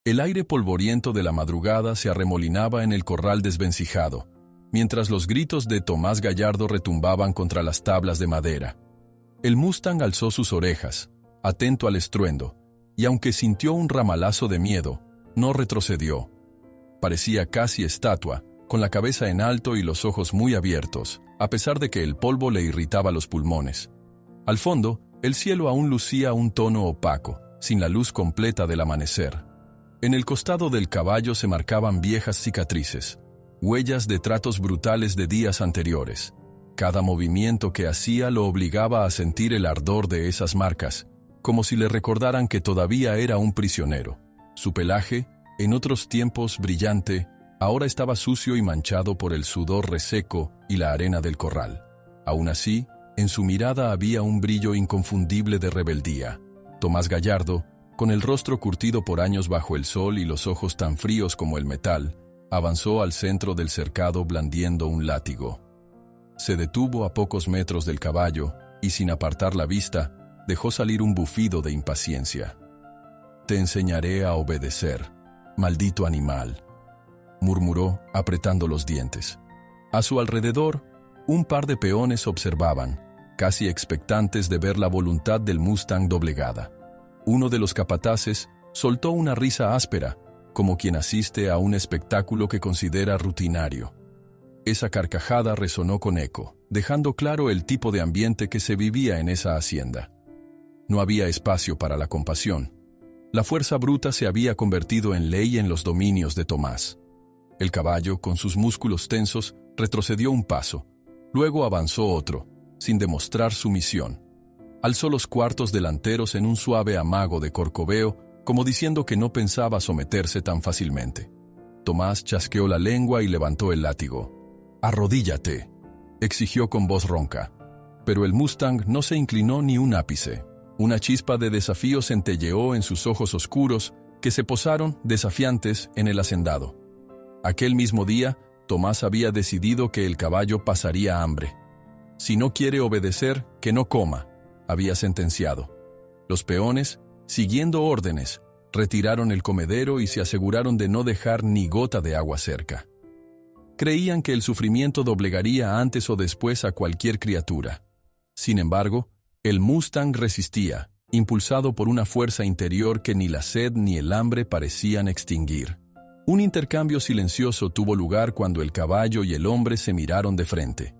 El aire polvoriento de la madrugada se arremolinaba en el corral desvencijado, mientras los gritos de Tomás Gallardo retumbaban contra las tablas de madera. El Mustang alzó sus orejas, atento al estruendo, y aunque sintió un ramalazo de miedo, no retrocedió. Parecía casi estatua, con la cabeza en alto y los ojos muy abiertos, a pesar de que el polvo le irritaba los pulmones. Al fondo, el cielo aún lucía un tono opaco, sin la luz completa del amanecer. En el costado del caballo se marcaban viejas cicatrices, huellas de tratos brutales de días anteriores. Cada movimiento que hacía lo obligaba a sentir el ardor de esas marcas, como si le recordaran que todavía era un prisionero. Su pelaje, en otros tiempos brillante, ahora estaba sucio y manchado por el sudor reseco y la arena del corral. Aún así, en su mirada había un brillo inconfundible de rebeldía. Tomás Gallardo, con el rostro curtido por años bajo el sol y los ojos tan fríos como el metal, avanzó al centro del cercado blandiendo un látigo. Se detuvo a pocos metros del caballo y, sin apartar la vista, dejó salir un bufido de impaciencia. «Te enseñaré a obedecer, maldito animal», murmuró, apretando los dientes. A su alrededor, un par de peones observaban, casi expectantes de ver la voluntad del Mustang doblegada. Uno de los capataces soltó una risa áspera, como quien asiste a un espectáculo que considera rutinario. Esa carcajada resonó con eco, dejando claro el tipo de ambiente que se vivía en esa hacienda. No había espacio para la compasión. La fuerza bruta se había convertido en ley en los dominios de Tomás. El caballo, con sus músculos tensos, retrocedió un paso, luego avanzó otro, sin demostrar sumisión. Alzó los cuartos delanteros en un suave amago de corcoveo, como diciendo que no pensaba someterse tan fácilmente. Tomás chasqueó la lengua y levantó el látigo. «Arrodíllate», exigió con voz ronca. Pero el Mustang no se inclinó ni un ápice. Una chispa de desafío centelleó en sus ojos oscuros, que se posaron, desafiantes, en el hacendado. Aquel mismo día, Tomás había decidido que el caballo pasaría hambre. «Si no quiere obedecer, que no coma», había sentenciado. Los peones, siguiendo órdenes, retiraron el comedero y se aseguraron de no dejar ni gota de agua cerca. Creían que el sufrimiento doblegaría antes o después a cualquier criatura. Sin embargo, el Mustang resistía, impulsado por una fuerza interior que ni la sed ni el hambre parecían extinguir. Un intercambio silencioso tuvo lugar cuando el caballo y el hombre se miraron de frente.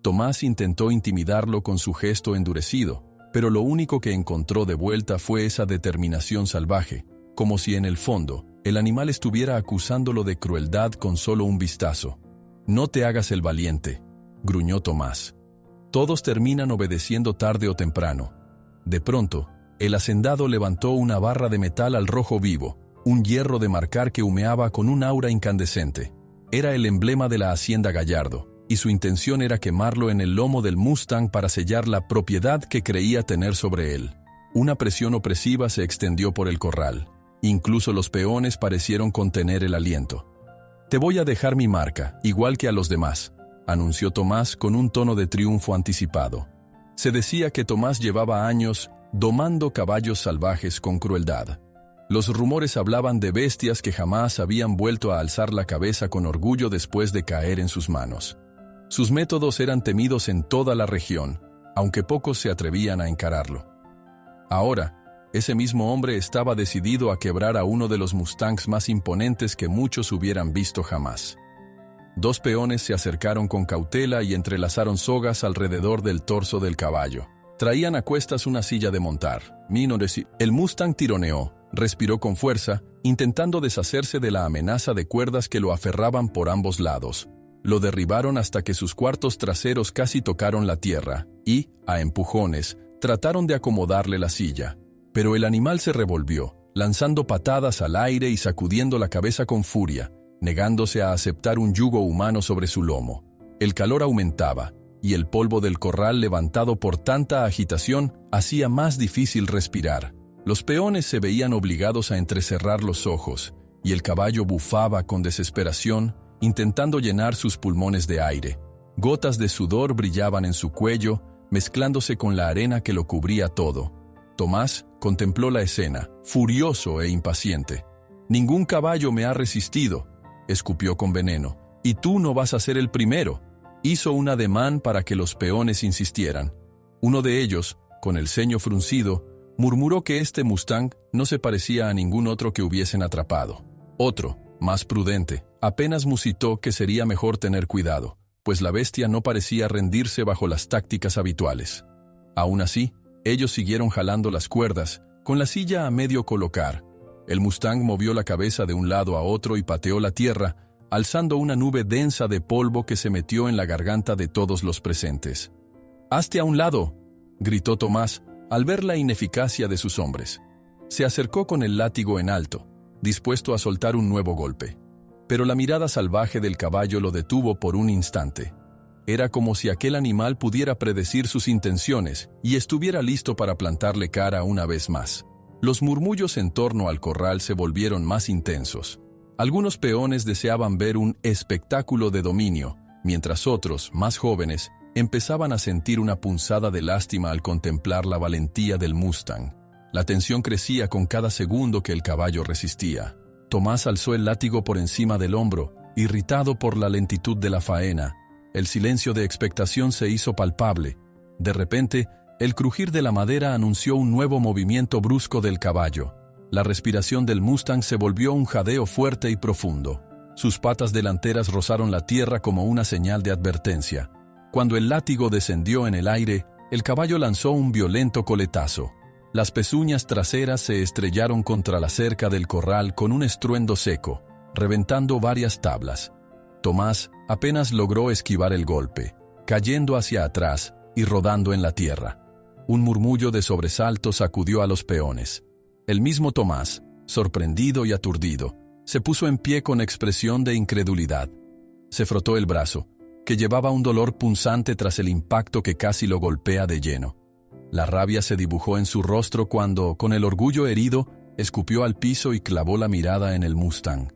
Tomás intentó intimidarlo con su gesto endurecido, pero lo único que encontró de vuelta fue esa determinación salvaje, como si en el fondo el animal estuviera acusándolo de crueldad con solo un vistazo. «No te hagas el valiente», gruñó Tomás. «Todos terminan obedeciendo tarde o temprano». De pronto, el hacendado levantó una barra de metal al rojo vivo, un hierro de marcar que humeaba con un aura incandescente. Era el emblema de la hacienda Gallardo, y su intención era quemarlo en el lomo del Mustang para sellar la propiedad que creía tener sobre él. Una presión opresiva se extendió por el corral. Incluso los peones parecieron contener el aliento. «Te voy a dejar mi marca, igual que a los demás», anunció Tomás con un tono de triunfo anticipado. Se decía que Tomás llevaba años domando caballos salvajes con crueldad. Los rumores hablaban de bestias que jamás habían vuelto a alzar la cabeza con orgullo después de caer en sus manos. Sus métodos eran temidos en toda la región, aunque pocos se atrevían a encararlo. Ahora, ese mismo hombre estaba decidido a quebrar a uno de los Mustangs más imponentes que muchos hubieran visto jamás. Dos peones se acercaron con cautela y entrelazaron sogas alrededor del torso del caballo. Traían a cuestas una silla de montar. El Mustang tironeó, respiró con fuerza, intentando deshacerse de la amenaza de cuerdas que lo aferraban por ambos lados. Lo derribaron hasta que sus cuartos traseros casi tocaron la tierra y, a empujones, trataron de acomodarle la silla. Pero el animal se revolvió, lanzando patadas al aire y sacudiendo la cabeza con furia, negándose a aceptar un yugo humano sobre su lomo. El calor aumentaba, y el polvo del corral levantado por tanta agitación hacía más difícil respirar. Los peones se veían obligados a entrecerrar los ojos, y el caballo bufaba con desesperación, intentando llenar sus pulmones de aire. Gotas de sudor brillaban en su cuello, mezclándose con la arena que lo cubría todo. Tomás contempló la escena, furioso e impaciente. «Ningún caballo me ha resistido», escupió con veneno, «y tú no vas a ser el primero». Hizo un ademán para que los peones insistieran. Uno de ellos, con el ceño fruncido, murmuró que este Mustang no se parecía a ningún otro que hubiesen atrapado. Otro, más prudente, apenas musitó que sería mejor tener cuidado, pues la bestia no parecía rendirse bajo las tácticas habituales. Aún así, ellos siguieron jalando las cuerdas, con la silla a medio colocar. El Mustang movió la cabeza de un lado a otro y pateó la tierra, alzando una nube densa de polvo que se metió en la garganta de todos los presentes. «¡Hazte a un lado!», gritó Tomás, al ver la ineficacia de sus hombres. Se acercó con el látigo en alto, dispuesto a soltar un nuevo golpe. Pero la mirada salvaje del caballo lo detuvo por un instante. Era como si aquel animal pudiera predecir sus intenciones y estuviera listo para plantarle cara una vez más. Los murmullos en torno al corral se volvieron más intensos. Algunos peones deseaban ver un espectáculo de dominio, mientras otros, más jóvenes, empezaban a sentir una punzada de lástima al contemplar la valentía del Mustang. La tensión crecía con cada segundo que el caballo resistía. Tomás alzó el látigo por encima del hombro, irritado por la lentitud de la faena. El silencio de expectación se hizo palpable. De repente, el crujir de la madera anunció un nuevo movimiento brusco del caballo. La respiración del Mustang se volvió un jadeo fuerte y profundo. Sus patas delanteras rozaron la tierra como una señal de advertencia. Cuando el látigo descendió en el aire, el caballo lanzó un violento coletazo. Las pezuñas traseras se estrellaron contra la cerca del corral con un estruendo seco, reventando varias tablas. Tomás apenas logró esquivar el golpe, cayendo hacia atrás y rodando en la tierra. Un murmullo de sobresalto sacudió a los peones. El mismo Tomás, sorprendido y aturdido, se puso en pie con expresión de incredulidad. Se frotó el brazo, que llevaba un dolor punzante tras el impacto que casi lo golpea de lleno. La rabia se dibujó en su rostro cuando, con el orgullo herido, escupió al piso y clavó la mirada en el Mustang.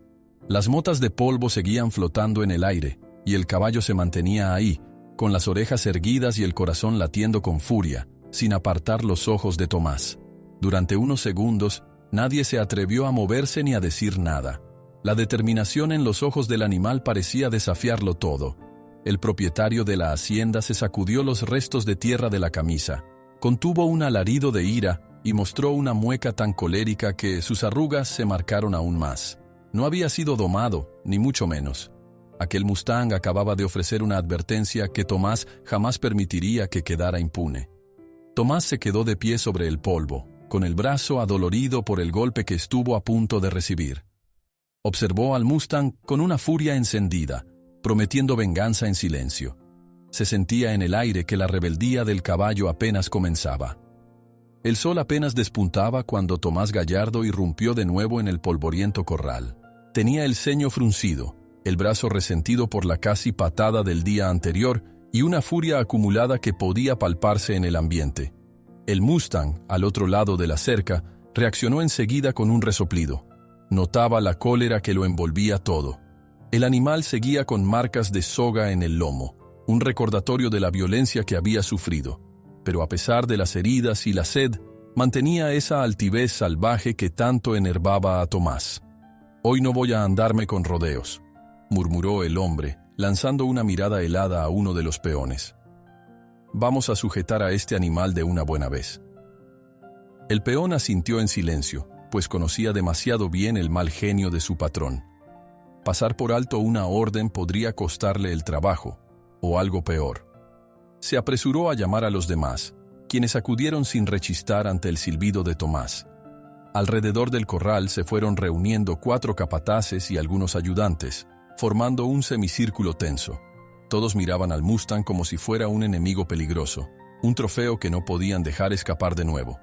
Las motas de polvo seguían flotando en el aire, y el caballo se mantenía ahí, con las orejas erguidas y el corazón latiendo con furia, sin apartar los ojos de Tomás. Durante unos segundos, nadie se atrevió a moverse ni a decir nada. La determinación en los ojos del animal parecía desafiarlo todo. El propietario de la hacienda se sacudió los restos de tierra de la camisa, contuvo un alarido de ira y mostró una mueca tan colérica que sus arrugas se marcaron aún más. No había sido domado, ni mucho menos. Aquel Mustang acababa de ofrecer una advertencia que Tomás jamás permitiría que quedara impune. Tomás se quedó de pie sobre el polvo, con el brazo adolorido por el golpe que estuvo a punto de recibir. Observó al Mustang con una furia encendida, prometiendo venganza en silencio. Se sentía en el aire que la rebeldía del caballo apenas comenzaba. El sol apenas despuntaba cuando Tomás Gallardo irrumpió de nuevo en el polvoriento corral. Tenía el ceño fruncido, el brazo resentido por la casi patada del día anterior y una furia acumulada que podía palparse en el ambiente. El Mustang, al otro lado de la cerca, reaccionó enseguida con un resoplido. Notaba la cólera que lo envolvía todo. El animal seguía con marcas de soga en el lomo, un recordatorio de la violencia que había sufrido. Pero a pesar de las heridas y la sed, mantenía esa altivez salvaje que tanto enervaba a Tomás. «Hoy no voy a andarme con rodeos», murmuró el hombre, lanzando una mirada helada a uno de los peones. «Vamos a sujetar a este animal de una buena vez». El peón asintió en silencio, pues conocía demasiado bien el mal genio de su patrón. Pasar por alto una orden podría costarle el trabajo, o algo peor. Se apresuró a llamar a los demás, quienes acudieron sin rechistar ante el silbido de Tomás. Alrededor del corral se fueron reuniendo 4 capataces y algunos ayudantes, formando un semicírculo tenso. Todos miraban al Mustang como si fuera un enemigo peligroso, un trofeo que no podían dejar escapar de nuevo.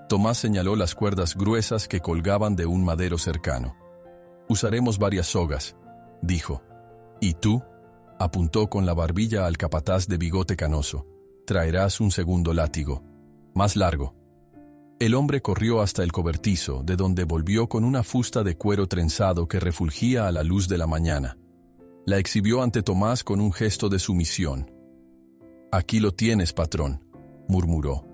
Tomás señaló las cuerdas gruesas que colgaban de un madero cercano. «Usaremos varias sogas», dijo. «¿Y tú?», apuntó con la barbilla al capataz de bigote canoso. «Traerás un segundo látigo, más largo». El hombre corrió hasta el cobertizo, de donde volvió con una fusta de cuero trenzado que refulgía a la luz de la mañana. La exhibió ante Tomás con un gesto de sumisión. «Aquí lo tienes, patrón», murmuró.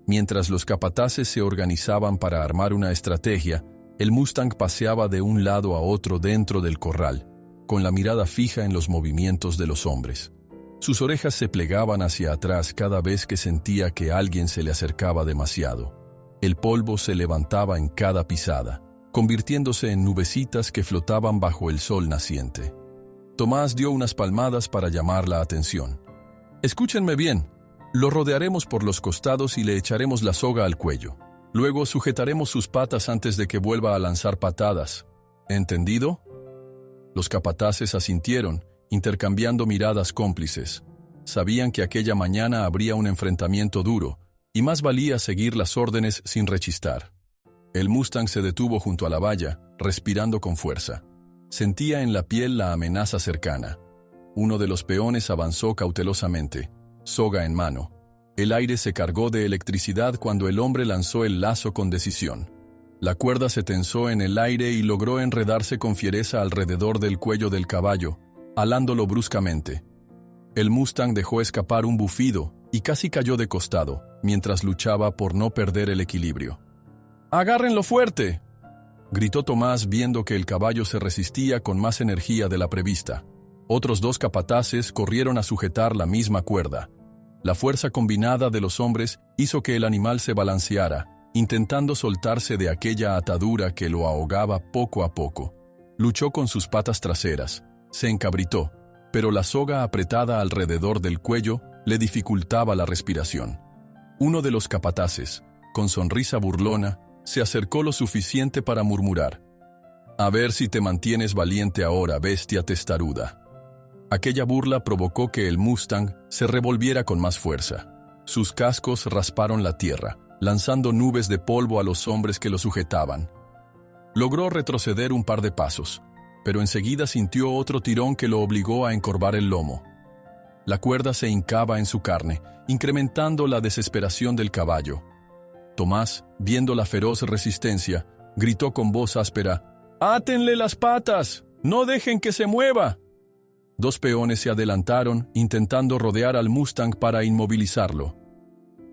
Mientras los capataces se organizaban para armar una estrategia, El Mustang paseaba de un lado a otro dentro del corral, con la mirada fija en los movimientos de los hombres. Sus orejas se plegaban hacia atrás cada vez que sentía que alguien se le acercaba demasiado. El polvo se levantaba en cada pisada, convirtiéndose en nubecitas que flotaban bajo el sol naciente. Tomás dio unas palmadas para llamar la atención. «Escúchenme bien. Lo rodearemos por los costados y le echaremos la soga al cuello. Luego sujetaremos sus patas antes de que vuelva a lanzar patadas. ¿Entendido?» Los capataces asintieron, intercambiando miradas cómplices. Sabían que aquella mañana habría un enfrentamiento duro, y más valía seguir las órdenes sin rechistar. El Mustang se detuvo junto a la valla, respirando con fuerza. Sentía en la piel la amenaza cercana. Uno de los peones avanzó cautelosamente, soga en mano. El aire se cargó de electricidad cuando el hombre lanzó el lazo con decisión. La cuerda se tensó en el aire y logró enredarse con fiereza alrededor del cuello del caballo, alándolo bruscamente. El Mustang dejó escapar un bufido y casi cayó de costado, mientras luchaba por no perder el equilibrio. «¡Agárrenlo fuerte!», gritó Tomás viendo que el caballo se resistía con más energía de la prevista. Otros 2 capataces corrieron a sujetar la misma cuerda. La fuerza combinada de los hombres hizo que el animal se balanceara, intentando soltarse de aquella atadura que lo ahogaba poco a poco. Luchó con sus patas traseras, se encabritó, pero la soga apretada alrededor del cuello le dificultaba la respiración. Uno de los capataces, con sonrisa burlona, se acercó lo suficiente para murmurar: «A ver si te mantienes valiente ahora, bestia testaruda». Aquella burla provocó que el Mustang se revolviera con más fuerza. Sus cascos rasparon la tierra, lanzando nubes de polvo a los hombres que lo sujetaban. Logró retroceder un par de pasos, pero enseguida sintió otro tirón que lo obligó a encorvar el lomo. La cuerda se hincaba en su carne, incrementando la desesperación del caballo. Tomás, viendo la feroz resistencia, gritó con voz áspera: «¡Átenle las patas! ¡No dejen que se mueva!». 2 peones se adelantaron, intentando rodear al Mustang para inmovilizarlo.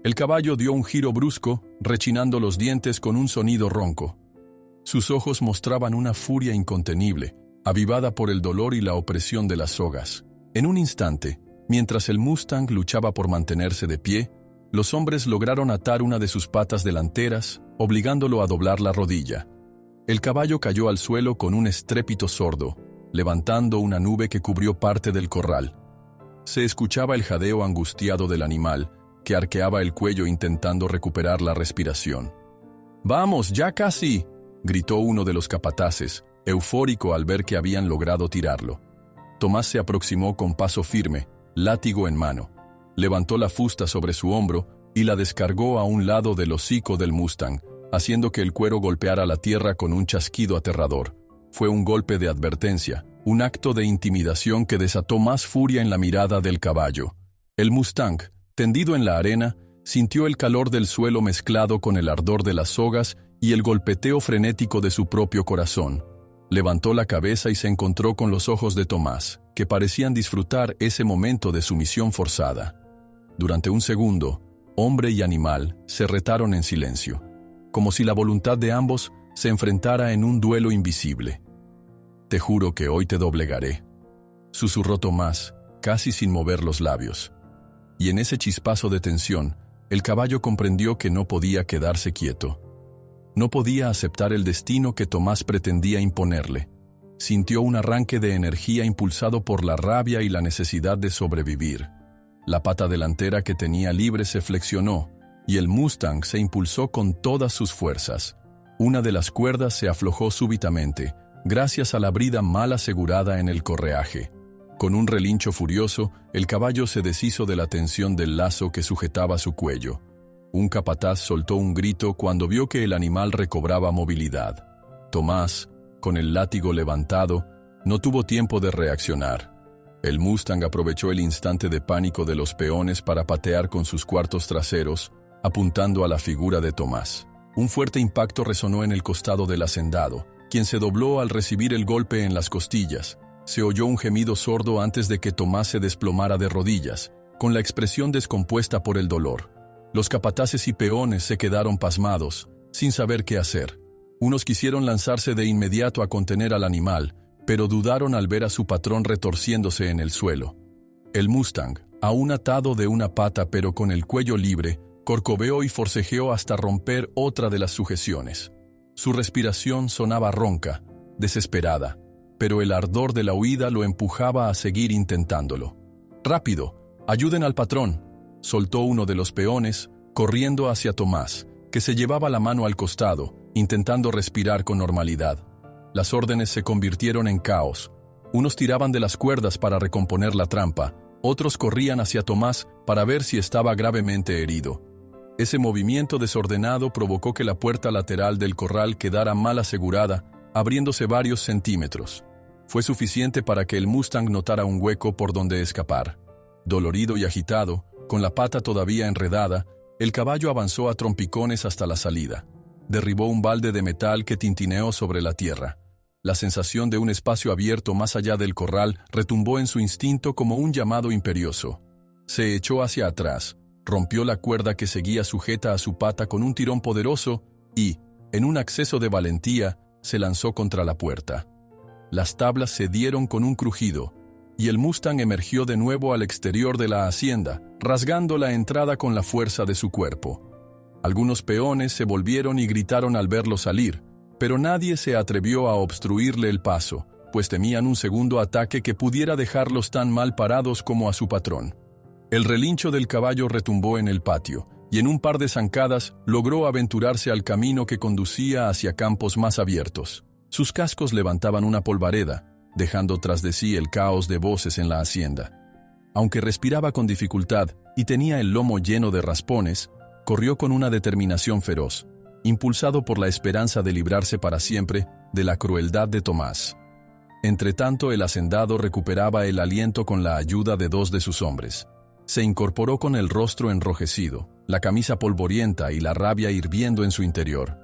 El caballo dio un giro brusco, rechinando los dientes con un sonido ronco. Sus ojos mostraban una furia incontenible, avivada por el dolor y la opresión de las sogas. En un instante, mientras el Mustang luchaba por mantenerse de pie, los hombres lograron atar una de sus patas delanteras, obligándolo a doblar la rodilla. El caballo cayó al suelo con un estrépito sordo, levantando una nube que cubrió parte del corral. Se escuchaba el jadeo angustiado del animal, que arqueaba el cuello intentando recuperar la respiración. «¡Vamos, ya casi!», gritó uno de los capataces, eufórico al ver que habían logrado tirarlo. Tomás se aproximó con paso firme, látigo en mano. Levantó la fusta sobre su hombro y la descargó a un lado del hocico del Mustang, haciendo que el cuero golpeara la tierra con un chasquido aterrador. Fue un golpe de advertencia, un acto de intimidación que desató más furia en la mirada del caballo. El Mustang, tendido en la arena, sintió el calor del suelo mezclado con el ardor de las sogas y el golpeteo frenético de su propio corazón. Levantó la cabeza y se encontró con los ojos de Tomás, que parecían disfrutar ese momento de sumisión forzada. Durante un segundo, hombre y animal se retaron en silencio, como si la voluntad de ambos se enfrentara en un duelo invisible. «Te juro que hoy te doblegaré», susurró Tomás, casi sin mover los labios. Y en ese chispazo de tensión, el caballo comprendió que no podía quedarse quieto. No podía aceptar el destino que Tomás pretendía imponerle. Sintió un arranque de energía impulsado por la rabia y la necesidad de sobrevivir. La pata delantera que tenía libre se flexionó, y el Mustang se impulsó con todas sus fuerzas. Una de las cuerdas se aflojó súbitamente, gracias a la brida mal asegurada en el correaje. Con un relincho furioso, el caballo se deshizo de la tensión del lazo que sujetaba su cuello. Un capataz soltó un grito cuando vio que el animal recobraba movilidad. Tomás, con el látigo levantado, no tuvo tiempo de reaccionar. El Mustang aprovechó el instante de pánico de los peones para patear con sus cuartos traseros, apuntando a la figura de Tomás. Un fuerte impacto resonó en el costado del hacendado, quien se dobló al recibir el golpe en las costillas. Se oyó un gemido sordo antes de que Tomás se desplomara de rodillas, con la expresión descompuesta por el dolor. Los capataces y peones se quedaron pasmados, sin saber qué hacer. Unos quisieron lanzarse de inmediato a contener al animal, pero dudaron al ver a su patrón retorciéndose en el suelo. El Mustang, aún atado de una pata pero con el cuello libre, corcoveó y forcejeó hasta romper otra de las sujeciones. Su respiración sonaba ronca, desesperada, pero el ardor de la huida lo empujaba a seguir intentándolo. «¡Rápido! ¡Ayuden al patrón!», soltó uno de los peones, corriendo hacia Tomás, que se llevaba la mano al costado, intentando respirar con normalidad. Las órdenes se convirtieron en caos. Unos tiraban de las cuerdas para recomponer la trampa, otros corrían hacia Tomás para ver si estaba gravemente herido. Ese movimiento desordenado provocó que la puerta lateral del corral quedara mal asegurada, abriéndose varios centímetros. Fue suficiente para que el Mustang notara un hueco por donde escapar. Dolorido y agitado, con la pata todavía enredada, el caballo avanzó a trompicones hasta la salida. Derribó un balde de metal que tintineó sobre la tierra. La sensación de un espacio abierto más allá del corral retumbó en su instinto como un llamado imperioso. Se echó hacia atrás, rompió la cuerda que seguía sujeta a su pata con un tirón poderoso y, en un acceso de valentía, se lanzó contra la puerta. Las tablas cedieron con un crujido, y el Mustang emergió de nuevo al exterior de la hacienda, rasgando la entrada con la fuerza de su cuerpo. Algunos peones se volvieron y gritaron al verlo salir, pero nadie se atrevió a obstruirle el paso, pues temían un segundo ataque que pudiera dejarlos tan mal parados como a su patrón. El relincho del caballo retumbó en el patio, y en un par de zancadas logró aventurarse al camino que conducía hacia campos más abiertos. Sus cascos levantaban una polvareda, dejando tras de sí el caos de voces en la hacienda. Aunque respiraba con dificultad y tenía el lomo lleno de raspones, corrió con una determinación feroz, impulsado por la esperanza de librarse para siempre de la crueldad de Tomás. Entretanto, el hacendado recuperaba el aliento con la ayuda de dos de sus hombres. Se incorporó con el rostro enrojecido, la camisa polvorienta y la rabia hirviendo en su interior.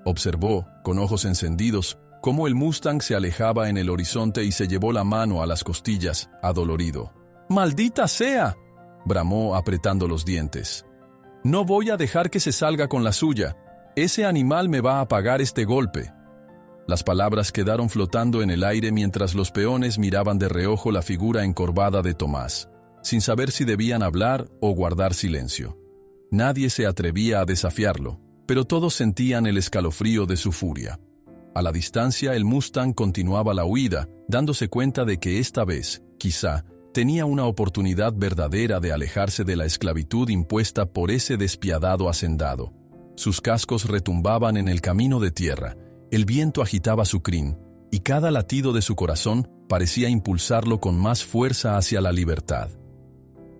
Observó, con ojos encendidos, cómo el Mustang se alejaba en el horizonte y se llevó la mano a las costillas, adolorido. «¡Maldita sea!», bramó apretando los dientes. «No voy a dejar que se salga con la suya. Ese animal me va a pagar este golpe». Las palabras quedaron flotando en el aire mientras los peones miraban de reojo la figura encorvada de Tomás, sin saber si debían hablar o guardar silencio. Nadie se atrevía a desafiarlo, pero todos sentían el escalofrío de su furia. A la distancia, el Mustang continuaba la huida, dándose cuenta de que esta vez, quizá, tenía una oportunidad verdadera de alejarse de la esclavitud impuesta por ese despiadado hacendado. Sus cascos retumbaban en el camino de tierra, el viento agitaba su crin, y cada latido de su corazón parecía impulsarlo con más fuerza hacia la libertad.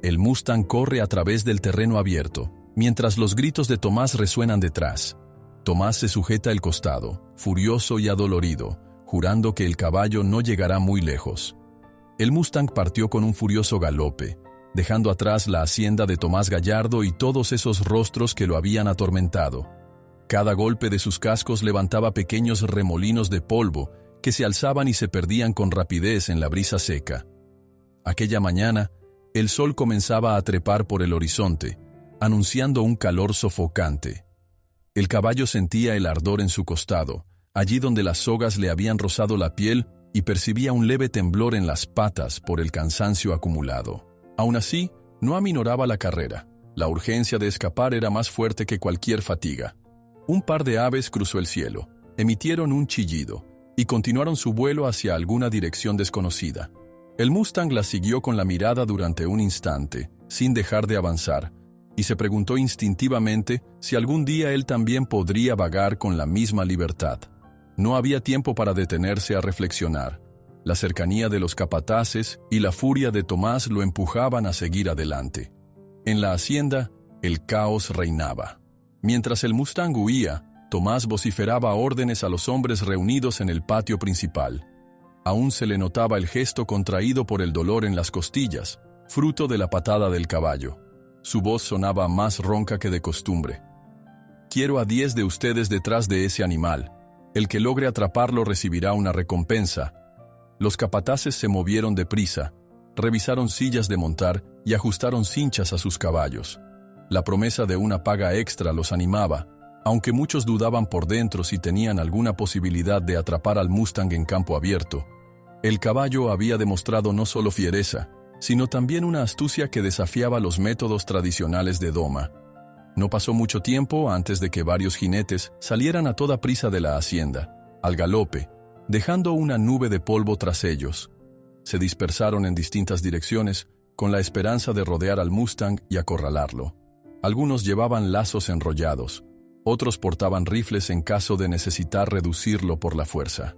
El Mustang corre a través del terreno abierto, mientras los gritos de Tomás resuenan detrás. Tomás se sujeta el costado, furioso y adolorido, jurando que el caballo no llegará muy lejos. El Mustang partió con un furioso galope, dejando atrás la hacienda de Tomás Gallardo y todos esos rostros que lo habían atormentado. Cada golpe de sus cascos levantaba pequeños remolinos de polvo que se alzaban y se perdían con rapidez en la brisa seca. Aquella mañana, el sol comenzaba a trepar por el horizonte, anunciando un calor sofocante. El caballo sentía el ardor en su costado, allí donde las sogas le habían rozado la piel, y percibía un leve temblor en las patas por el cansancio acumulado. Aún así, no aminoraba la carrera. La urgencia de escapar era más fuerte que cualquier fatiga. Un par de aves cruzó el cielo, emitieron un chillido, y continuaron su vuelo hacia alguna dirección desconocida. El Mustang las siguió con la mirada durante un instante, sin dejar de avanzar, y se preguntó instintivamente si algún día él también podría vagar con la misma libertad. No había tiempo para detenerse a reflexionar. La cercanía de los capataces y la furia de Tomás lo empujaban a seguir adelante. En la hacienda, el caos reinaba. Mientras el Mustang huía, Tomás vociferaba órdenes a los hombres reunidos en el patio principal. Aún se le notaba el gesto contraído por el dolor en las costillas, fruto de la patada del caballo. Su voz sonaba más ronca que de costumbre. «Quiero a 10 de ustedes detrás de ese animal. El que logre atraparlo recibirá una recompensa». Los capataces se movieron deprisa, revisaron sillas de montar y ajustaron cinchas a sus caballos. La promesa de una paga extra los animaba, Aunque muchos dudaban por dentro si tenían alguna posibilidad de atrapar al Mustang en campo abierto, el caballo había demostrado no solo fiereza, sino también una astucia que desafiaba los métodos tradicionales de doma. No pasó mucho tiempo antes de que varios jinetes salieran a toda prisa de la hacienda, al galope, dejando una nube de polvo tras ellos. Se dispersaron en distintas direcciones, con la esperanza de rodear al Mustang y acorralarlo. Algunos llevaban lazos enrollados, otros portaban rifles en caso de necesitar reducirlo por la fuerza.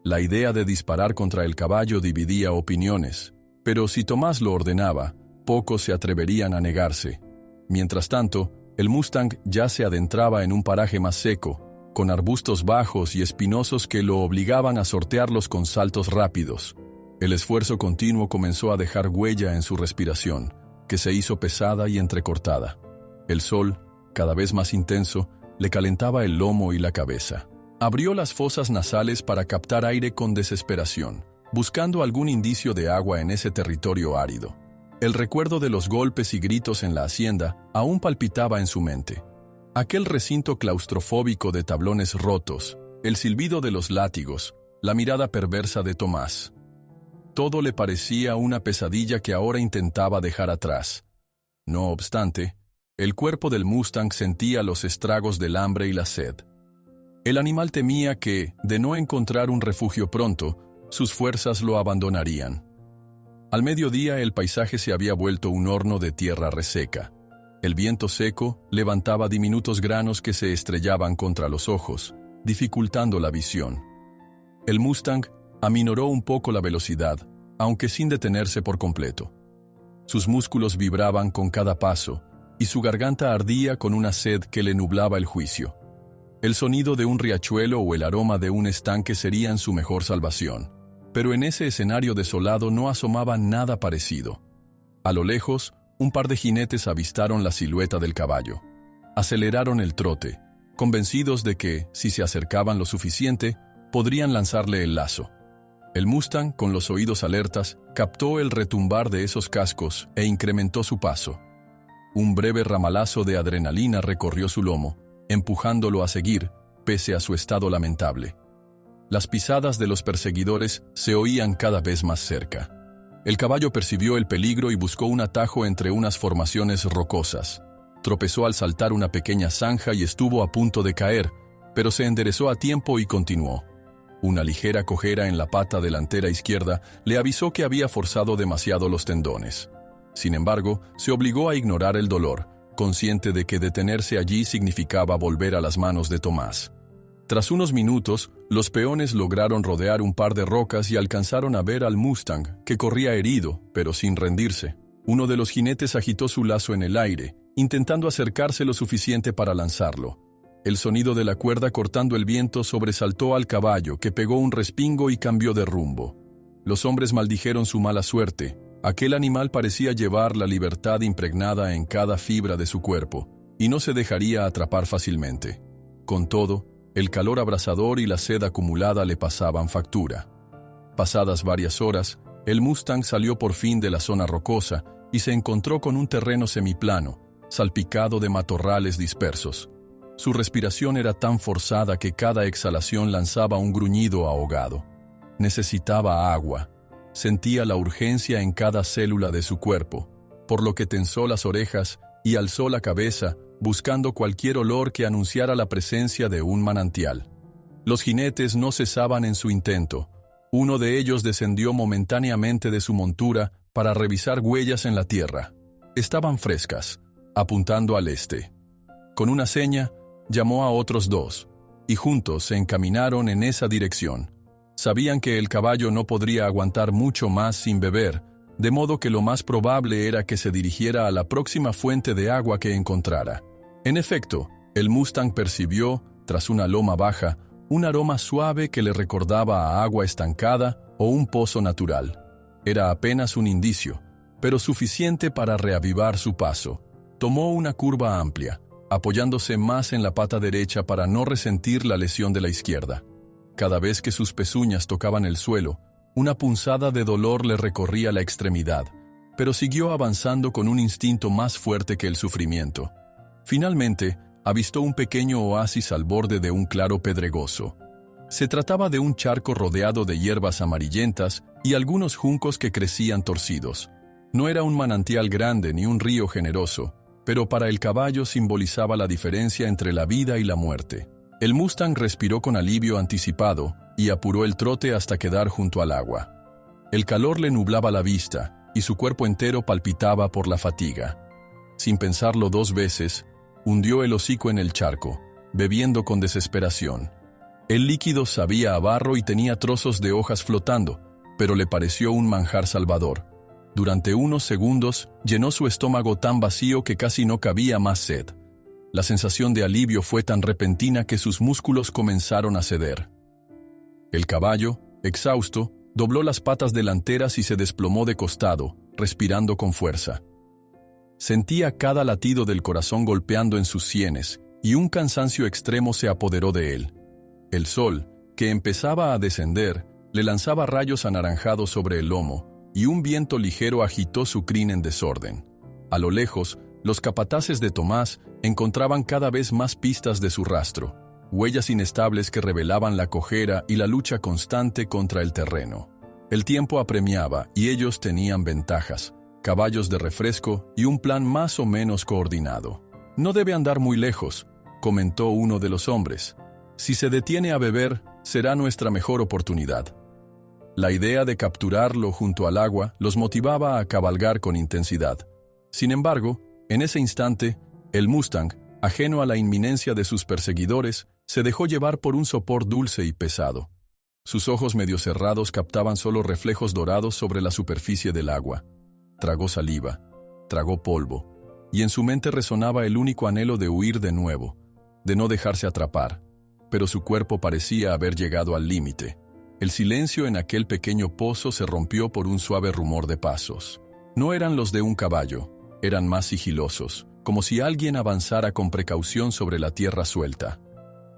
La idea de disparar contra el caballo dividía opiniones, pero si Tomás lo ordenaba, pocos se atreverían a negarse. Mientras tanto, el Mustang ya se adentraba en un paraje más seco, con arbustos bajos y espinosos que lo obligaban a sortearlos con saltos rápidos. El esfuerzo continuo comenzó a dejar huella en su respiración, que se hizo pesada y entrecortada. El sol, cada vez más intenso, le calentaba el lomo y la cabeza. Abrió las fosas nasales para captar aire con desesperación, buscando algún indicio de agua en ese territorio árido. El recuerdo de los golpes y gritos en la hacienda aún palpitaba en su mente. Aquel recinto claustrofóbico de tablones rotos, el silbido de los látigos, la mirada perversa de Tomás. Todo le parecía una pesadilla que ahora intentaba dejar atrás. No obstante, el cuerpo del Mustang sentía los estragos del hambre y la sed. El animal temía que, de no encontrar un refugio pronto, sus fuerzas lo abandonarían. Al mediodía el paisaje se había vuelto un horno de tierra reseca. El viento seco levantaba diminutos granos que se estrellaban contra los ojos, dificultando la visión. El Mustang aminoró un poco la velocidad, aunque sin detenerse por completo. Sus músculos vibraban con cada paso, y su garganta ardía con una sed que le nublaba el juicio. El sonido de un riachuelo o el aroma de un estanque serían su mejor salvación, pero en ese escenario desolado no asomaba nada parecido. A lo lejos, un par de jinetes avistaron la silueta del caballo. Aceleraron el trote, convencidos de que, si se acercaban lo suficiente, podrían lanzarle el lazo. El Mustang, con los oídos alertas, captó el retumbar de esos cascos e incrementó su paso. Un breve ramalazo de adrenalina recorrió su lomo, empujándolo a seguir, pese a su estado lamentable. Las pisadas de los perseguidores se oían cada vez más cerca. El caballo percibió el peligro y buscó un atajo entre unas formaciones rocosas. Tropezó al saltar una pequeña zanja y estuvo a punto de caer, pero se enderezó a tiempo y continuó. Una ligera cojera en la pata delantera izquierda le avisó que había forzado demasiado los tendones. Sin embargo, se obligó a ignorar el dolor, consciente de que detenerse allí significaba volver a las manos de Tomás. Tras unos minutos, los peones lograron rodear un par de rocas y alcanzaron a ver al Mustang, que corría herido, pero sin rendirse. Uno de los jinetes agitó su lazo en el aire, intentando acercarse lo suficiente para lanzarlo. El sonido de la cuerda cortando el viento sobresaltó al caballo, que pegó un respingo y cambió de rumbo. Los hombres maldijeron su mala suerte. Aquel animal parecía llevar la libertad impregnada en cada fibra de su cuerpo, y no se dejaría atrapar fácilmente. Con todo, el calor abrasador y la sed acumulada le pasaban factura. Pasadas varias horas, el Mustang salió por fin de la zona rocosa y se encontró con un terreno semiplano, salpicado de matorrales dispersos. Su respiración era tan forzada que cada exhalación lanzaba un gruñido ahogado. Necesitaba agua. Sentía la urgencia en cada célula de su cuerpo, por lo que tensó las orejas y alzó la cabeza, buscando cualquier olor que anunciara la presencia de un manantial. Los jinetes no cesaban en su intento. Uno de ellos descendió momentáneamente de su montura para revisar huellas en la tierra. Estaban frescas, apuntando al este. Con una seña, llamó a otros dos, y juntos se encaminaron en esa dirección. Sabían que el caballo no podría aguantar mucho más sin beber, de modo que lo más probable era que se dirigiera a la próxima fuente de agua que encontrara. En efecto, el Mustang percibió, tras una loma baja, un aroma suave que le recordaba a agua estancada o un pozo natural. Era apenas un indicio, pero suficiente para reavivar su paso. Tomó una curva amplia, apoyándose más en la pata derecha para no resentir la lesión de la izquierda. Cada vez que sus pezuñas tocaban el suelo, una punzada de dolor le recorría la extremidad, pero siguió avanzando con un instinto más fuerte que el sufrimiento. Finalmente, avistó un pequeño oasis al borde de un claro pedregoso. Se trataba de un charco rodeado de hierbas amarillentas y algunos juncos que crecían torcidos. No era un manantial grande ni un río generoso, pero para el caballo simbolizaba la diferencia entre la vida y la muerte. El Mustang respiró con alivio anticipado y apuró el trote hasta quedar junto al agua. El calor le nublaba la vista y su cuerpo entero palpitaba por la fatiga. Sin pensarlo 2 veces, hundió el hocico en el charco, bebiendo con desesperación. El líquido sabía a barro y tenía trozos de hojas flotando, pero le pareció un manjar salvador. Durante unos segundos, llenó su estómago tan vacío que casi no cabía más sed. La sensación de alivio fue tan repentina que sus músculos comenzaron a ceder. El caballo, exhausto, dobló las patas delanteras y se desplomó de costado, respirando con fuerza. Sentía cada latido del corazón golpeando en sus sienes, y un cansancio extremo se apoderó de él. El sol, que empezaba a descender, le lanzaba rayos anaranjados sobre el lomo, y un viento ligero agitó su crin en desorden. A lo lejos, los capataces de Tomás encontraban cada vez más pistas de su rastro, huellas inestables que revelaban la cojera y la lucha constante contra el terreno. El tiempo apremiaba y ellos tenían ventajas, caballos de refresco y un plan más o menos coordinado. «No debe andar muy lejos», comentó uno de los hombres. «Si se detiene a beber, será nuestra mejor oportunidad». La idea de capturarlo junto al agua los motivaba a cabalgar con intensidad. Sin embargo, en ese instante, el Mustang, ajeno a la inminencia de sus perseguidores, se dejó llevar por un sopor dulce y pesado. Sus ojos medio cerrados captaban solo reflejos dorados sobre la superficie del agua. Tragó saliva, tragó polvo, y en su mente resonaba el único anhelo de huir de nuevo, de no dejarse atrapar, pero su cuerpo parecía haber llegado al límite. El silencio en aquel pequeño pozo se rompió por un suave rumor de pasos. No eran los de un caballo, eran más sigilosos, como si alguien avanzara con precaución sobre la tierra suelta.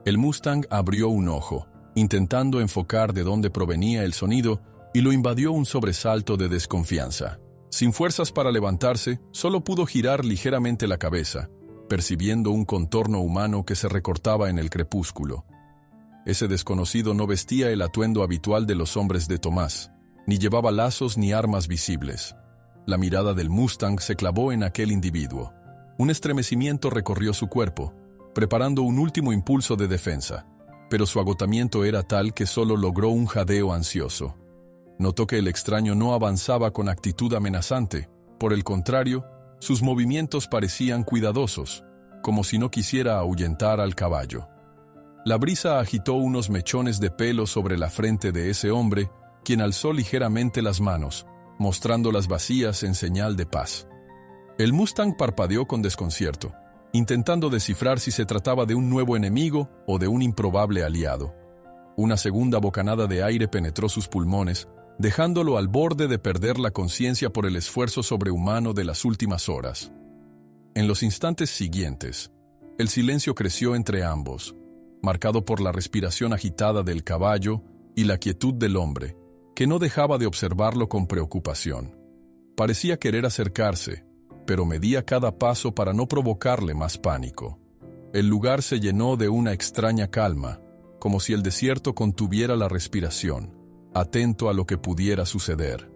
El Mustang abrió un ojo, intentando enfocar de dónde provenía el sonido, y lo invadió un sobresalto de desconfianza. Sin fuerzas para levantarse, solo pudo girar ligeramente la cabeza, percibiendo un contorno humano que se recortaba en el crepúsculo. Ese desconocido no vestía el atuendo habitual de los hombres de Tomás, ni llevaba lazos ni armas visibles. La mirada del Mustang se clavó en aquel individuo. Un estremecimiento recorrió su cuerpo, preparando un último impulso de defensa, pero su agotamiento era tal que solo logró un jadeo ansioso. Notó que el extraño no avanzaba con actitud amenazante, por el contrario, sus movimientos parecían cuidadosos, como si no quisiera ahuyentar al caballo. La brisa agitó unos mechones de pelo sobre la frente de ese hombre, quien alzó ligeramente las manos, mostrándolas vacías en señal de paz. El Mustang parpadeó con desconcierto, intentando descifrar si se trataba de un nuevo enemigo o de un improbable aliado. Una segunda bocanada de aire penetró sus pulmones, dejándolo al borde de perder la conciencia por el esfuerzo sobrehumano de las últimas horas. En los instantes siguientes, el silencio creció entre ambos, marcado por la respiración agitada del caballo y la quietud del hombre, que no dejaba de observarlo con preocupación. Parecía querer acercarse, pero medía cada paso para no provocarle más pánico. El lugar se llenó de una extraña calma, como si el desierto contuviera la respiración, atento a lo que pudiera suceder.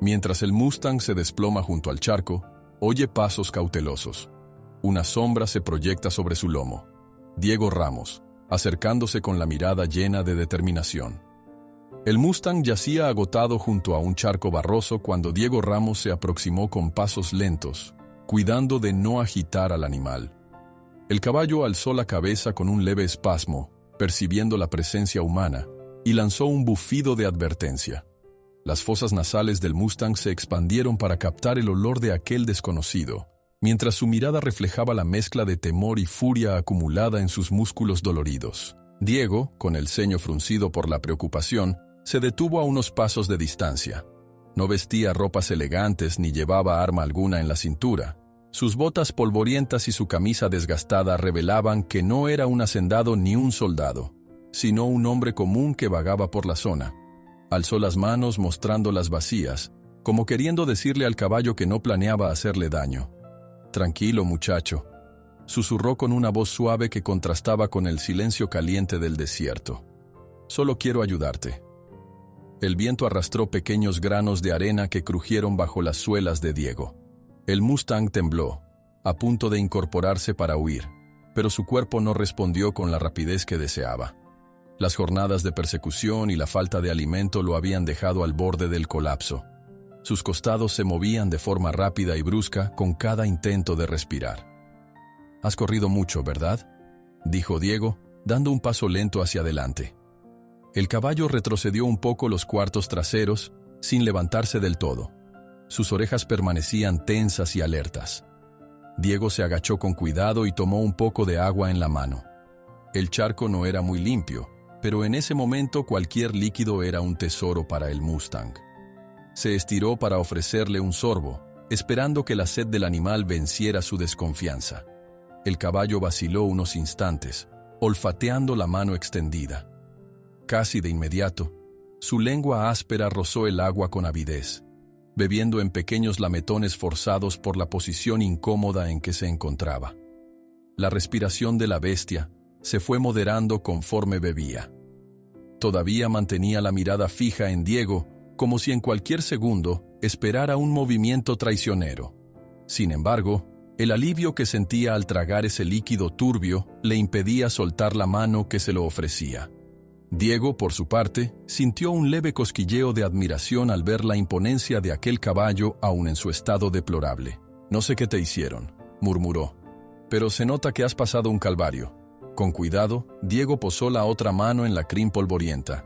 Mientras el Mustang se desploma junto al charco, oye pasos cautelosos. Una sombra se proyecta sobre su lomo. Diego Ramos, acercándose con la mirada llena de determinación. El Mustang yacía agotado junto a un charco barroso cuando Diego Ramos se aproximó con pasos lentos, cuidando de no agitar al animal. El caballo alzó la cabeza con un leve espasmo, percibiendo la presencia humana, y lanzó un bufido de advertencia. Las fosas nasales del Mustang se expandieron para captar el olor de aquel desconocido, mientras su mirada reflejaba la mezcla de temor y furia acumulada en sus músculos doloridos. Diego, con el ceño fruncido por la preocupación, se detuvo a unos pasos de distancia. No vestía ropas elegantes ni llevaba arma alguna en la cintura. Sus botas polvorientas y su camisa desgastada revelaban que no era un hacendado ni un soldado, sino un hombre común que vagaba por la zona. Alzó las manos mostrándolas vacías, como queriendo decirle al caballo que no planeaba hacerle daño. «Tranquilo, muchacho», Susurró con una voz suave que contrastaba con el silencio caliente del desierto. «Solo quiero ayudarte». El viento arrastró pequeños granos de arena que crujieron bajo las suelas de Diego. El Mustang tembló, a punto de incorporarse para huir, pero su cuerpo no respondió con la rapidez que deseaba. Las jornadas de persecución y la falta de alimento lo habían dejado al borde del colapso. Sus costados se movían de forma rápida y brusca con cada intento de respirar. «Has corrido mucho, ¿verdad?», dijo Diego, dando un paso lento hacia adelante. El caballo retrocedió un poco los cuartos traseros, sin levantarse del todo. Sus orejas permanecían tensas y alertas. Diego se agachó con cuidado y tomó un poco de agua en la mano. El charco no era muy limpio, pero en ese momento cualquier líquido era un tesoro para el Mustang. Se estiró para ofrecerle un sorbo, esperando que la sed del animal venciera su desconfianza. El caballo vaciló unos instantes, olfateando la mano extendida. Casi de inmediato, su lengua áspera rozó el agua con avidez, bebiendo en pequeños lametones forzados por la posición incómoda en que se encontraba. La respiración de la bestia se fue moderando conforme bebía. Todavía mantenía la mirada fija en Diego, como si en cualquier segundo esperara un movimiento traicionero. Sin embargo, el alivio que sentía al tragar ese líquido turbio le impedía soltar la mano que se lo ofrecía. Diego, por su parte, sintió un leve cosquilleo de admiración al ver la imponencia de aquel caballo aún en su estado deplorable. «No sé qué te hicieron», murmuró, «pero se nota que has pasado un calvario». Con cuidado, Diego posó la otra mano en la crin polvorienta.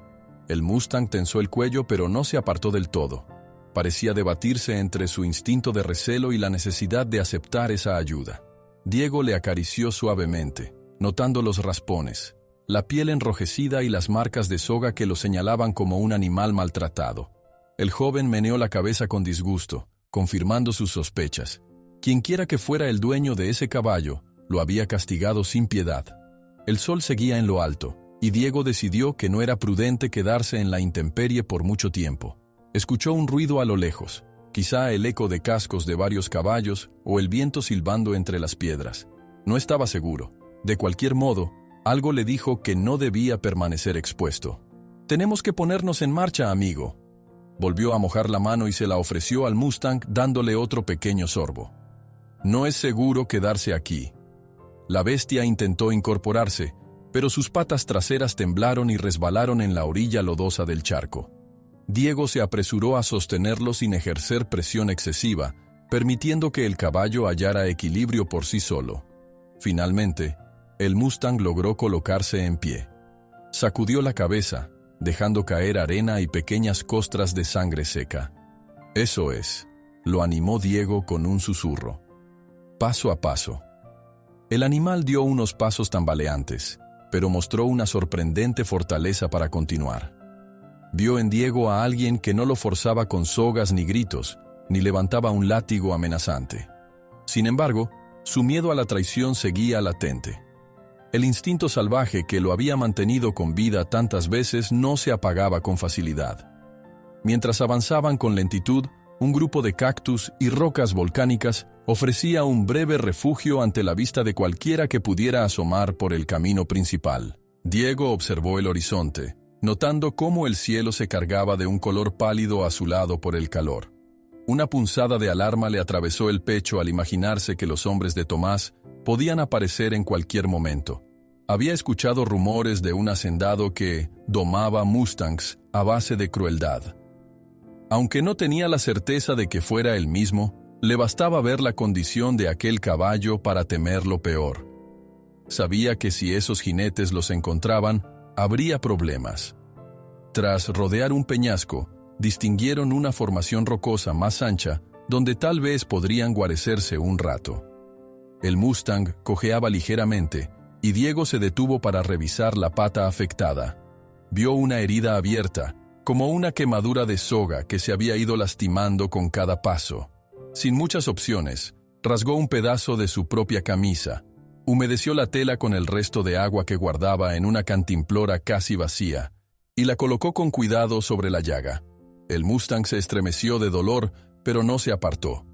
El Mustang tensó el cuello, pero no se apartó del todo. Parecía debatirse entre su instinto de recelo y la necesidad de aceptar esa ayuda. Diego le acarició suavemente, notando los raspones, la piel enrojecida y las marcas de soga que lo señalaban como un animal maltratado. El joven meneó la cabeza con disgusto, confirmando sus sospechas. Quienquiera que fuera el dueño de ese caballo, lo había castigado sin piedad. El sol seguía en lo alto, y Diego decidió que no era prudente quedarse en la intemperie por mucho tiempo. Escuchó un ruido a lo lejos, quizá el eco de cascos de varios caballos o el viento silbando entre las piedras. No estaba seguro. De cualquier modo, algo le dijo que no debía permanecer expuesto. «Tenemos que ponernos en marcha, amigo». Volvió a mojar la mano y se la ofreció al Mustang dándole otro pequeño sorbo. «No es seguro quedarse aquí». La bestia intentó incorporarse, pero sus patas traseras temblaron y resbalaron en la orilla lodosa del charco. Diego se apresuró a sostenerlo sin ejercer presión excesiva, permitiendo que el caballo hallara equilibrio por sí solo. Finalmente, el Mustang logró colocarse en pie. Sacudió la cabeza, dejando caer arena y pequeñas costras de sangre seca. «Eso es», lo animó Diego con un susurro. Paso a paso. El animal dio unos pasos tambaleantes, pero mostró una sorprendente fortaleza para continuar. Vio en Diego a alguien que no lo forzaba con sogas ni gritos, ni levantaba un látigo amenazante. Sin embargo, su miedo a la traición seguía latente. El instinto salvaje que lo había mantenido con vida tantas veces no se apagaba con facilidad. Mientras avanzaban con lentitud, un grupo de cactus y rocas volcánicas ofrecía un breve refugio ante la vista de cualquiera que pudiera asomar por el camino principal. Diego observó el horizonte, notando cómo el cielo se cargaba de un color pálido azulado por el calor. Una punzada de alarma le atravesó el pecho al imaginarse que los hombres de Tomás podían aparecer en cualquier momento. Había escuchado rumores de un hacendado que domaba mustangs a base de crueldad. Aunque no tenía la certeza de que fuera él mismo, le bastaba ver la condición de aquel caballo para temer lo peor. Sabía que si esos jinetes los encontraban, habría problemas. Tras rodear un peñasco, distinguieron una formación rocosa más ancha, donde tal vez podrían guarecerse un rato. El Mustang cojeaba ligeramente, y Diego se detuvo para revisar la pata afectada. Vio una herida abierta, como una quemadura de soga que se había ido lastimando con cada paso. Sin muchas opciones, rasgó un pedazo de su propia camisa, humedeció la tela con el resto de agua que guardaba en una cantimplora casi vacía, y la colocó con cuidado sobre la llaga. El Mustang se estremeció de dolor, pero no se apartó.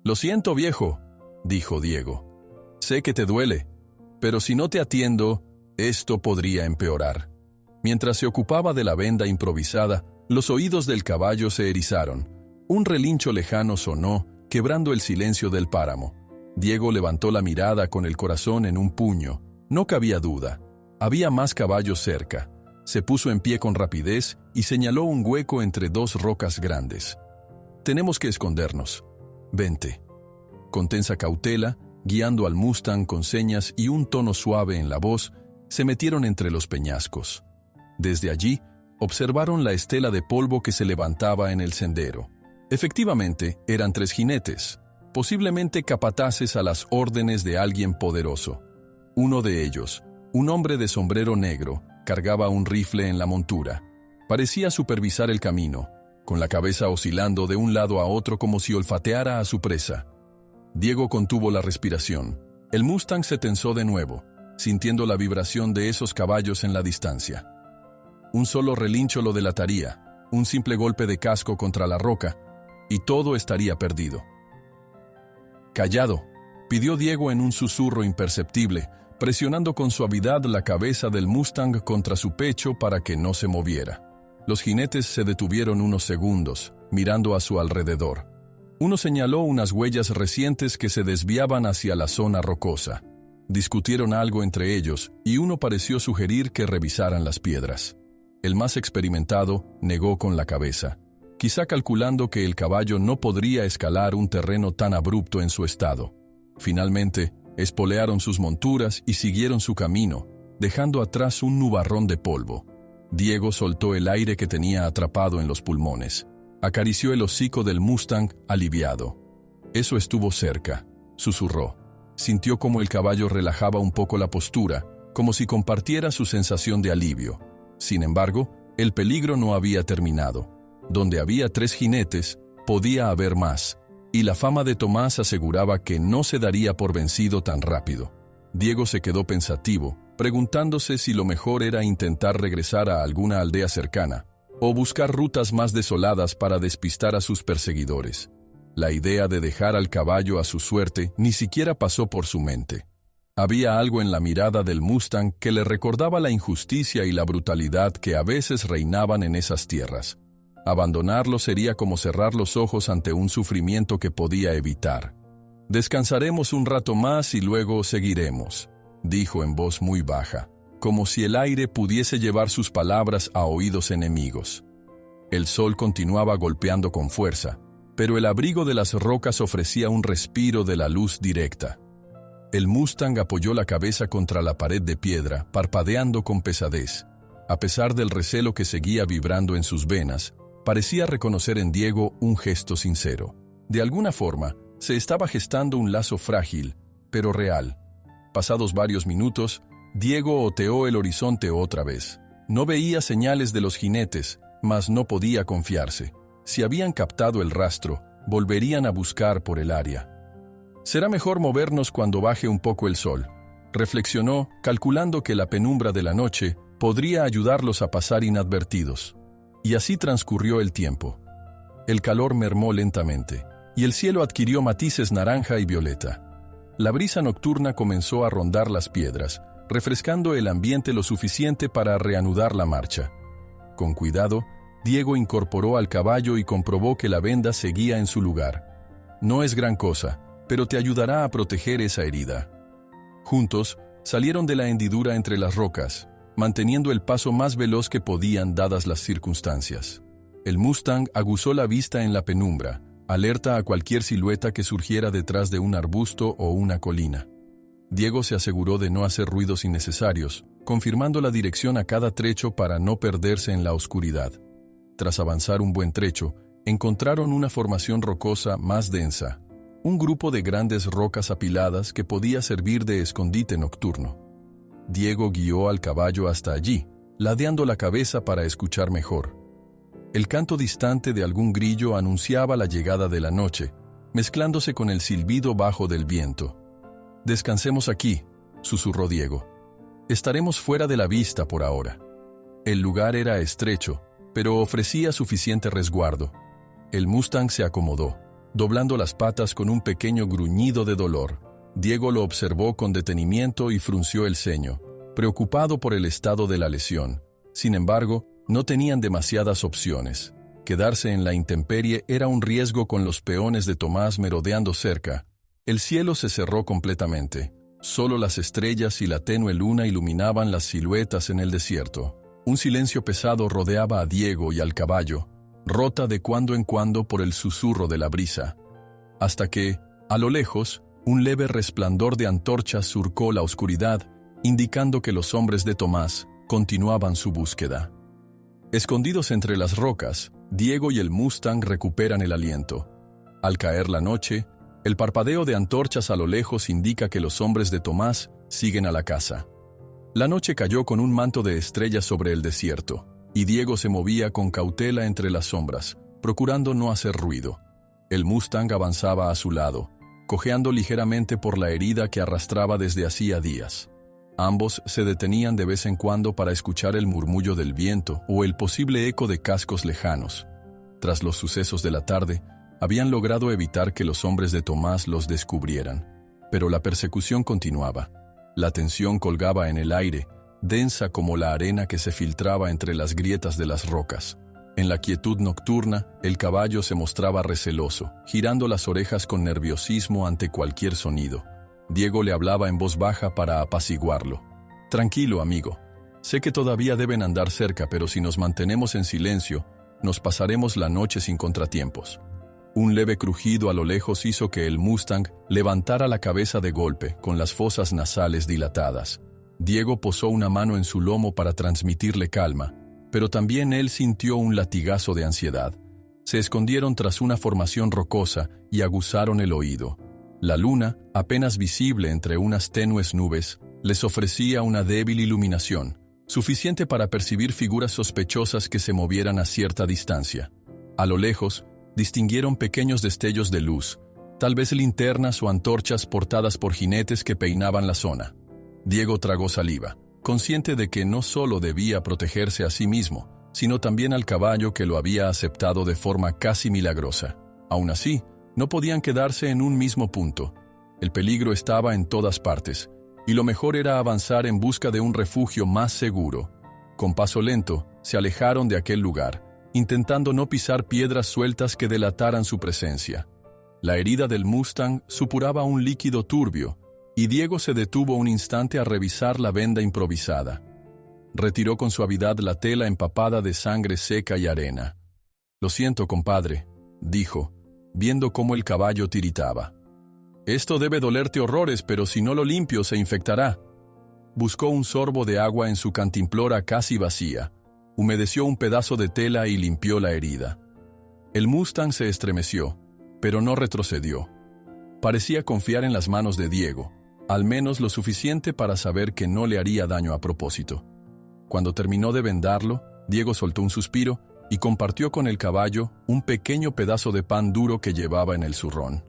«Lo siento, viejo», dijo Diego. Sé que te duele, pero si no te atiendo, esto podría empeorar. Mientras se ocupaba de la venda improvisada, los oídos del caballo se erizaron. Un relincho lejano sonó, quebrando el silencio del páramo. Diego levantó la mirada con el corazón en un puño. No cabía duda. Había más caballos cerca. Se puso en pie con rapidez y señaló un hueco entre dos rocas grandes. «Tenemos que escondernos. Vente». Con tensa cautela, guiando al Mustang con señas y un tono suave en la voz, se metieron entre los peñascos. Desde allí, observaron la estela de polvo que se levantaba en el sendero. Efectivamente, eran 3 jinetes, posiblemente capataces a las órdenes de alguien poderoso. Uno de ellos, un hombre de sombrero negro, cargaba un rifle en la montura. Parecía supervisar el camino, con la cabeza oscilando de un lado a otro como si olfateara a su presa. Diego contuvo la respiración. El Mustang se tensó de nuevo, sintiendo la vibración de esos caballos en la distancia. Un solo relincho lo delataría, un simple golpe de casco contra la roca, y todo estaría perdido. «Callado», pidió Diego en un susurro imperceptible, presionando con suavidad la cabeza del Mustang contra su pecho para que no se moviera. Los jinetes se detuvieron unos segundos, mirando a su alrededor. Uno señaló unas huellas recientes que se desviaban hacia la zona rocosa. Discutieron algo entre ellos, y uno pareció sugerir que revisaran las piedras. El más experimentado negó con la cabeza, quizá calculando que el caballo no podría escalar un terreno tan abrupto en su estado. Finalmente, espolearon sus monturas y siguieron su camino, dejando atrás un nubarrón de polvo. Diego soltó el aire que tenía atrapado en los pulmones. Acarició el hocico del Mustang, aliviado. «Eso estuvo cerca», susurró. Sintió como el caballo relajaba un poco la postura, como si compartiera su sensación de alivio. Sin embargo, el peligro no había terminado. Donde había 3 jinetes, podía haber más, y la fama de Tomás aseguraba que no se daría por vencido tan rápido. Diego se quedó pensativo, preguntándose si lo mejor era intentar regresar a alguna aldea cercana, o buscar rutas más desoladas para despistar a sus perseguidores. La idea de dejar al caballo a su suerte ni siquiera pasó por su mente. Había algo en la mirada del Mustang que le recordaba la injusticia y la brutalidad que a veces reinaban en esas tierras. Abandonarlo sería como cerrar los ojos ante un sufrimiento que podía evitar. «Descansaremos un rato más y luego seguiremos», dijo en voz muy baja, como si el aire pudiese llevar sus palabras a oídos enemigos. El sol continuaba golpeando con fuerza, pero el abrigo de las rocas ofrecía un respiro de la luz directa. El Mustang apoyó la cabeza contra la pared de piedra, parpadeando con pesadez. A pesar del recelo que seguía vibrando en sus venas, parecía reconocer en Diego un gesto sincero. De alguna forma, se estaba gestando un lazo frágil, pero real. Pasados varios minutos, Diego oteó el horizonte otra vez. No veía señales de los jinetes, mas no podía confiarse. Si habían captado el rastro, volverían a buscar por el área. «Será mejor movernos cuando baje un poco el sol», reflexionó, calculando que la penumbra de la noche podría ayudarlos a pasar inadvertidos. Y así transcurrió el tiempo. El calor mermó lentamente, y el cielo adquirió matices naranja y violeta. La brisa nocturna comenzó a rondar las piedras, refrescando el ambiente lo suficiente para reanudar la marcha. Con cuidado, Diego incorporó al caballo y comprobó que la venda seguía en su lugar. «No es gran cosa, pero te ayudará a proteger esa herida». Juntos, salieron de la hendidura entre las rocas, manteniendo el paso más veloz que podían dadas las circunstancias. El Mustang aguzó la vista en la penumbra, alerta a cualquier silueta que surgiera detrás de un arbusto o una colina. Diego se aseguró de no hacer ruidos innecesarios, confirmando la dirección a cada trecho para no perderse en la oscuridad. Tras avanzar un buen trecho, encontraron una formación rocosa más densa, un grupo de grandes rocas apiladas que podía servir de escondite nocturno. Diego guió al caballo hasta allí, ladeando la cabeza para escuchar mejor. El canto distante de algún grillo anunciaba la llegada de la noche, mezclándose con el silbido bajo del viento. «Descansemos aquí», susurró Diego. «Estaremos fuera de la vista por ahora». El lugar era estrecho, pero ofrecía suficiente resguardo. El Mustang se acomodó, doblando las patas con un pequeño gruñido de dolor. Diego lo observó con detenimiento y frunció el ceño, preocupado por el estado de la lesión. Sin embargo, no tenían demasiadas opciones. Quedarse en la intemperie era un riesgo con los peones de Tomás merodeando cerca. El cielo se cerró completamente. Solo las estrellas y la tenue luna iluminaban las siluetas en el desierto. Un silencio pesado rodeaba a Diego y al caballo, rota de cuando en cuando por el susurro de la brisa. Hasta que, a lo lejos, un leve resplandor de antorchas surcó la oscuridad, indicando que los hombres de Tomás continuaban su búsqueda. Escondidos entre las rocas, Diego y el Mustang recuperan el aliento. Al caer la noche, el parpadeo de antorchas a lo lejos indica que los hombres de Tomás siguen a la caza. La noche cayó con un manto de estrellas sobre el desierto, y Diego se movía con cautela entre las sombras, procurando no hacer ruido. El Mustang avanzaba a su lado, cojeando ligeramente por la herida que arrastraba desde hacía días. Ambos se detenían de vez en cuando para escuchar el murmullo del viento o el posible eco de cascos lejanos. Tras los sucesos de la tarde, habían logrado evitar que los hombres de Tomás los descubrieran, pero la persecución continuaba. La tensión colgaba en el aire, densa como la arena que se filtraba entre las grietas de las rocas. En la quietud nocturna, el caballo se mostraba receloso, girando las orejas con nerviosismo ante cualquier sonido. Diego le hablaba en voz baja para apaciguarlo. «Tranquilo, amigo. Sé que todavía deben andar cerca, pero si nos mantenemos en silencio, nos pasaremos la noche sin contratiempos». Un leve crujido a lo lejos hizo que el Mustang levantara la cabeza de golpe, con las fosas nasales dilatadas. Diego posó una mano en su lomo para transmitirle calma, pero también él sintió un latigazo de ansiedad. Se escondieron tras una formación rocosa y aguzaron el oído. La luna, apenas visible entre unas tenues nubes, les ofrecía una débil iluminación, suficiente para percibir figuras sospechosas que se movieran a cierta distancia. A lo lejos, distinguieron pequeños destellos de luz, tal vez linternas o antorchas portadas por jinetes que peinaban la zona. Diego tragó saliva, consciente de que no solo debía protegerse a sí mismo, sino también al caballo que lo había aceptado de forma casi milagrosa. Aún así, no podían quedarse en un mismo punto. El peligro estaba en todas partes, y lo mejor era avanzar en busca de un refugio más seguro. Con paso lento, se alejaron de aquel lugar, intentando no pisar piedras sueltas que delataran su presencia. La herida del Mustang supuraba un líquido turbio, y Diego se detuvo un instante a revisar la venda improvisada. Retiró con suavidad la tela empapada de sangre seca y arena. «Lo siento, compadre», dijo, viendo cómo el caballo tiritaba. «Esto debe dolerte horrores, pero si no lo limpio se infectará». Buscó un sorbo de agua en su cantimplora casi vacía, humedeció un pedazo de tela y limpió la herida. El Mustang se estremeció, pero no retrocedió. Parecía confiar en las manos de Diego, al menos lo suficiente para saber que no le haría daño a propósito. Cuando terminó de vendarlo, Diego soltó un suspiro y compartió con el caballo un pequeño pedazo de pan duro que llevaba en el zurrón.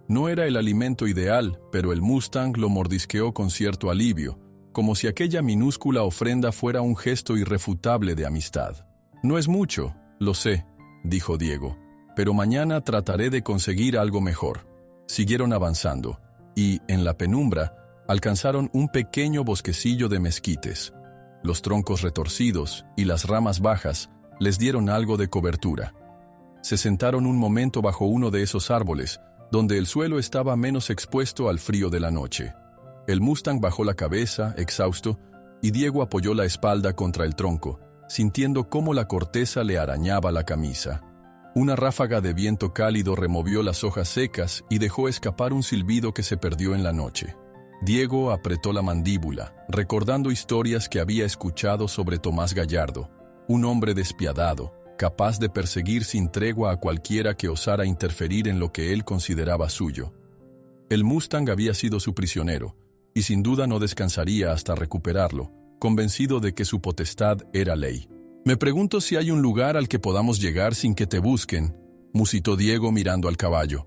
No era el alimento ideal, pero el Mustang lo mordisqueó con cierto alivio, como si aquella minúscula ofrenda fuera un gesto irrefutable de amistad. «No es mucho, lo sé», dijo Diego, «pero mañana trataré de conseguir algo mejor». Siguieron avanzando, y, en la penumbra, alcanzaron un pequeño bosquecillo de mezquites. Los troncos retorcidos y las ramas bajas les dieron algo de cobertura. Se sentaron un momento bajo uno de esos árboles, donde el suelo estaba menos expuesto al frío de la noche. El Mustang bajó la cabeza, exhausto, y Diego apoyó la espalda contra el tronco, sintiendo cómo la corteza le arañaba la camisa. Una ráfaga de viento cálido removió las hojas secas y dejó escapar un silbido que se perdió en la noche. Diego apretó la mandíbula, recordando historias que había escuchado sobre Tomás Gallardo, un hombre despiadado, capaz de perseguir sin tregua a cualquiera que osara interferir en lo que él consideraba suyo. El Mustang había sido su prisionero, y sin duda no descansaría hasta recuperarlo, convencido de que su potestad era ley. «Me pregunto si hay un lugar al que podamos llegar sin que te busquen», musitó Diego mirando al caballo.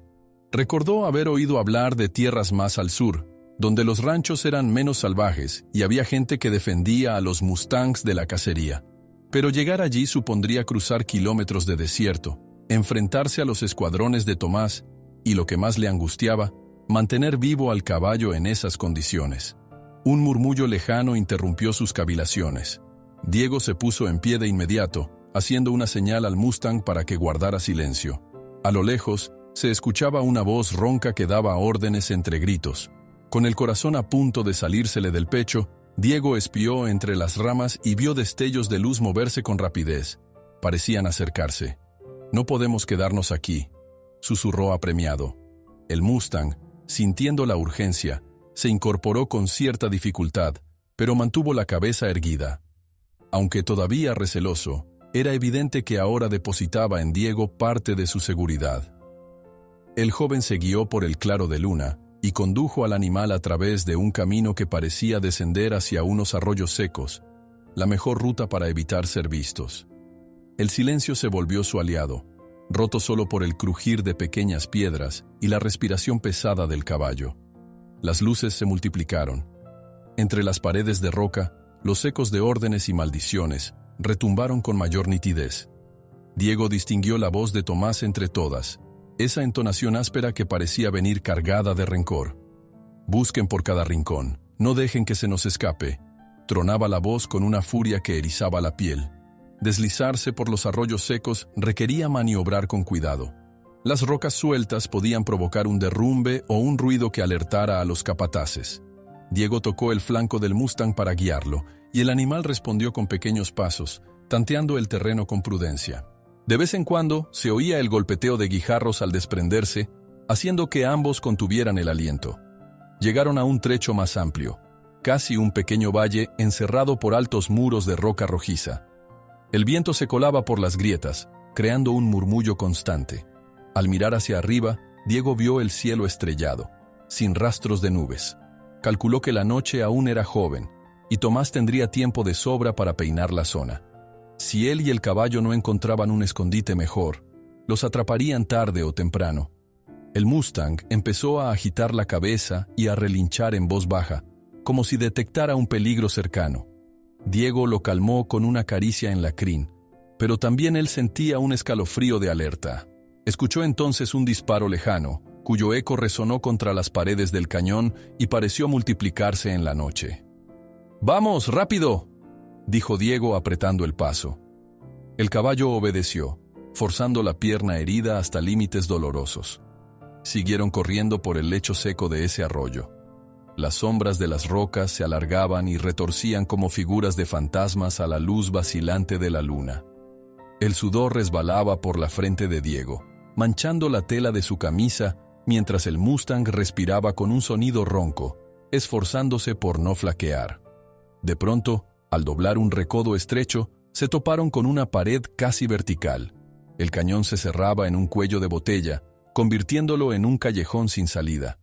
Recordó haber oído hablar de tierras más al sur, donde los ranchos eran menos salvajes y había gente que defendía a los Mustangs de la cacería. Pero llegar allí supondría cruzar kilómetros de desierto, enfrentarse a los escuadrones de Tomás y, lo que más le angustiaba, Mantener vivo al caballo en esas condiciones. Un murmullo lejano interrumpió sus cavilaciones. Diego se puso en pie de inmediato, haciendo una señal al Mustang para que guardara silencio. A lo lejos, se escuchaba una voz ronca que daba órdenes entre gritos. Con el corazón a punto de salírsele del pecho, Diego espió entre las ramas y vio destellos de luz moverse con rapidez. Parecían acercarse. «No podemos quedarnos aquí», susurró apremiado. El Mustang, sintiendo la urgencia, se incorporó con cierta dificultad, pero mantuvo la cabeza erguida. Aunque todavía receloso, era evidente que ahora depositaba en Diego parte de su seguridad. El joven se guió por el claro de luna y condujo al animal a través de un camino que parecía descender hacia unos arroyos secos, la mejor ruta para evitar ser vistos. El silencio se volvió su aliado, roto solo por el crujir de pequeñas piedras y la respiración pesada del caballo. Las luces se multiplicaron. Entre las paredes de roca, los ecos de órdenes y maldiciones retumbaron con mayor nitidez. Diego distinguió la voz de Tomás entre todas, esa entonación áspera que parecía venir cargada de rencor. «Busquen por cada rincón, no dejen que se nos escape», tronaba la voz con una furia que erizaba la piel. Deslizarse por los arroyos secos requería maniobrar con cuidado. Las rocas sueltas podían provocar un derrumbe o un ruido que alertara a los capataces. Diego tocó el flanco del Mustang para guiarlo, y el animal respondió con pequeños pasos, tanteando el terreno con prudencia. De vez en cuando se oía el golpeteo de guijarros al desprenderse, haciendo que ambos contuvieran el aliento. Llegaron a un trecho más amplio, casi un pequeño valle encerrado por altos muros de roca rojiza. El viento se colaba por las grietas, creando un murmullo constante. Al mirar hacia arriba, Diego vio el cielo estrellado, sin rastros de nubes. Calculó que la noche aún era joven, y Tomás tendría tiempo de sobra para peinar la zona. Si él y el caballo no encontraban un escondite mejor, los atraparían tarde o temprano. El Mustang empezó a agitar la cabeza y a relinchar en voz baja, como si detectara un peligro cercano. Diego lo calmó con una caricia en la crin, pero también él sentía un escalofrío de alerta. Escuchó entonces un disparo lejano, cuyo eco resonó contra las paredes del cañón y pareció multiplicarse en la noche. «¡Vamos, rápido!», dijo Diego apretando el paso. El caballo obedeció, forzando la pierna herida hasta límites dolorosos. Siguieron corriendo por el lecho seco de ese arroyo. Las sombras de las rocas se alargaban y retorcían como figuras de fantasmas a la luz vacilante de la luna. El sudor resbalaba por la frente de Diego, manchando la tela de su camisa, mientras el Mustang respiraba con un sonido ronco, esforzándose por no flaquear. De pronto, al doblar un recodo estrecho, se toparon con una pared casi vertical. El cañón se cerraba en un cuello de botella, convirtiéndolo en un callejón sin salida.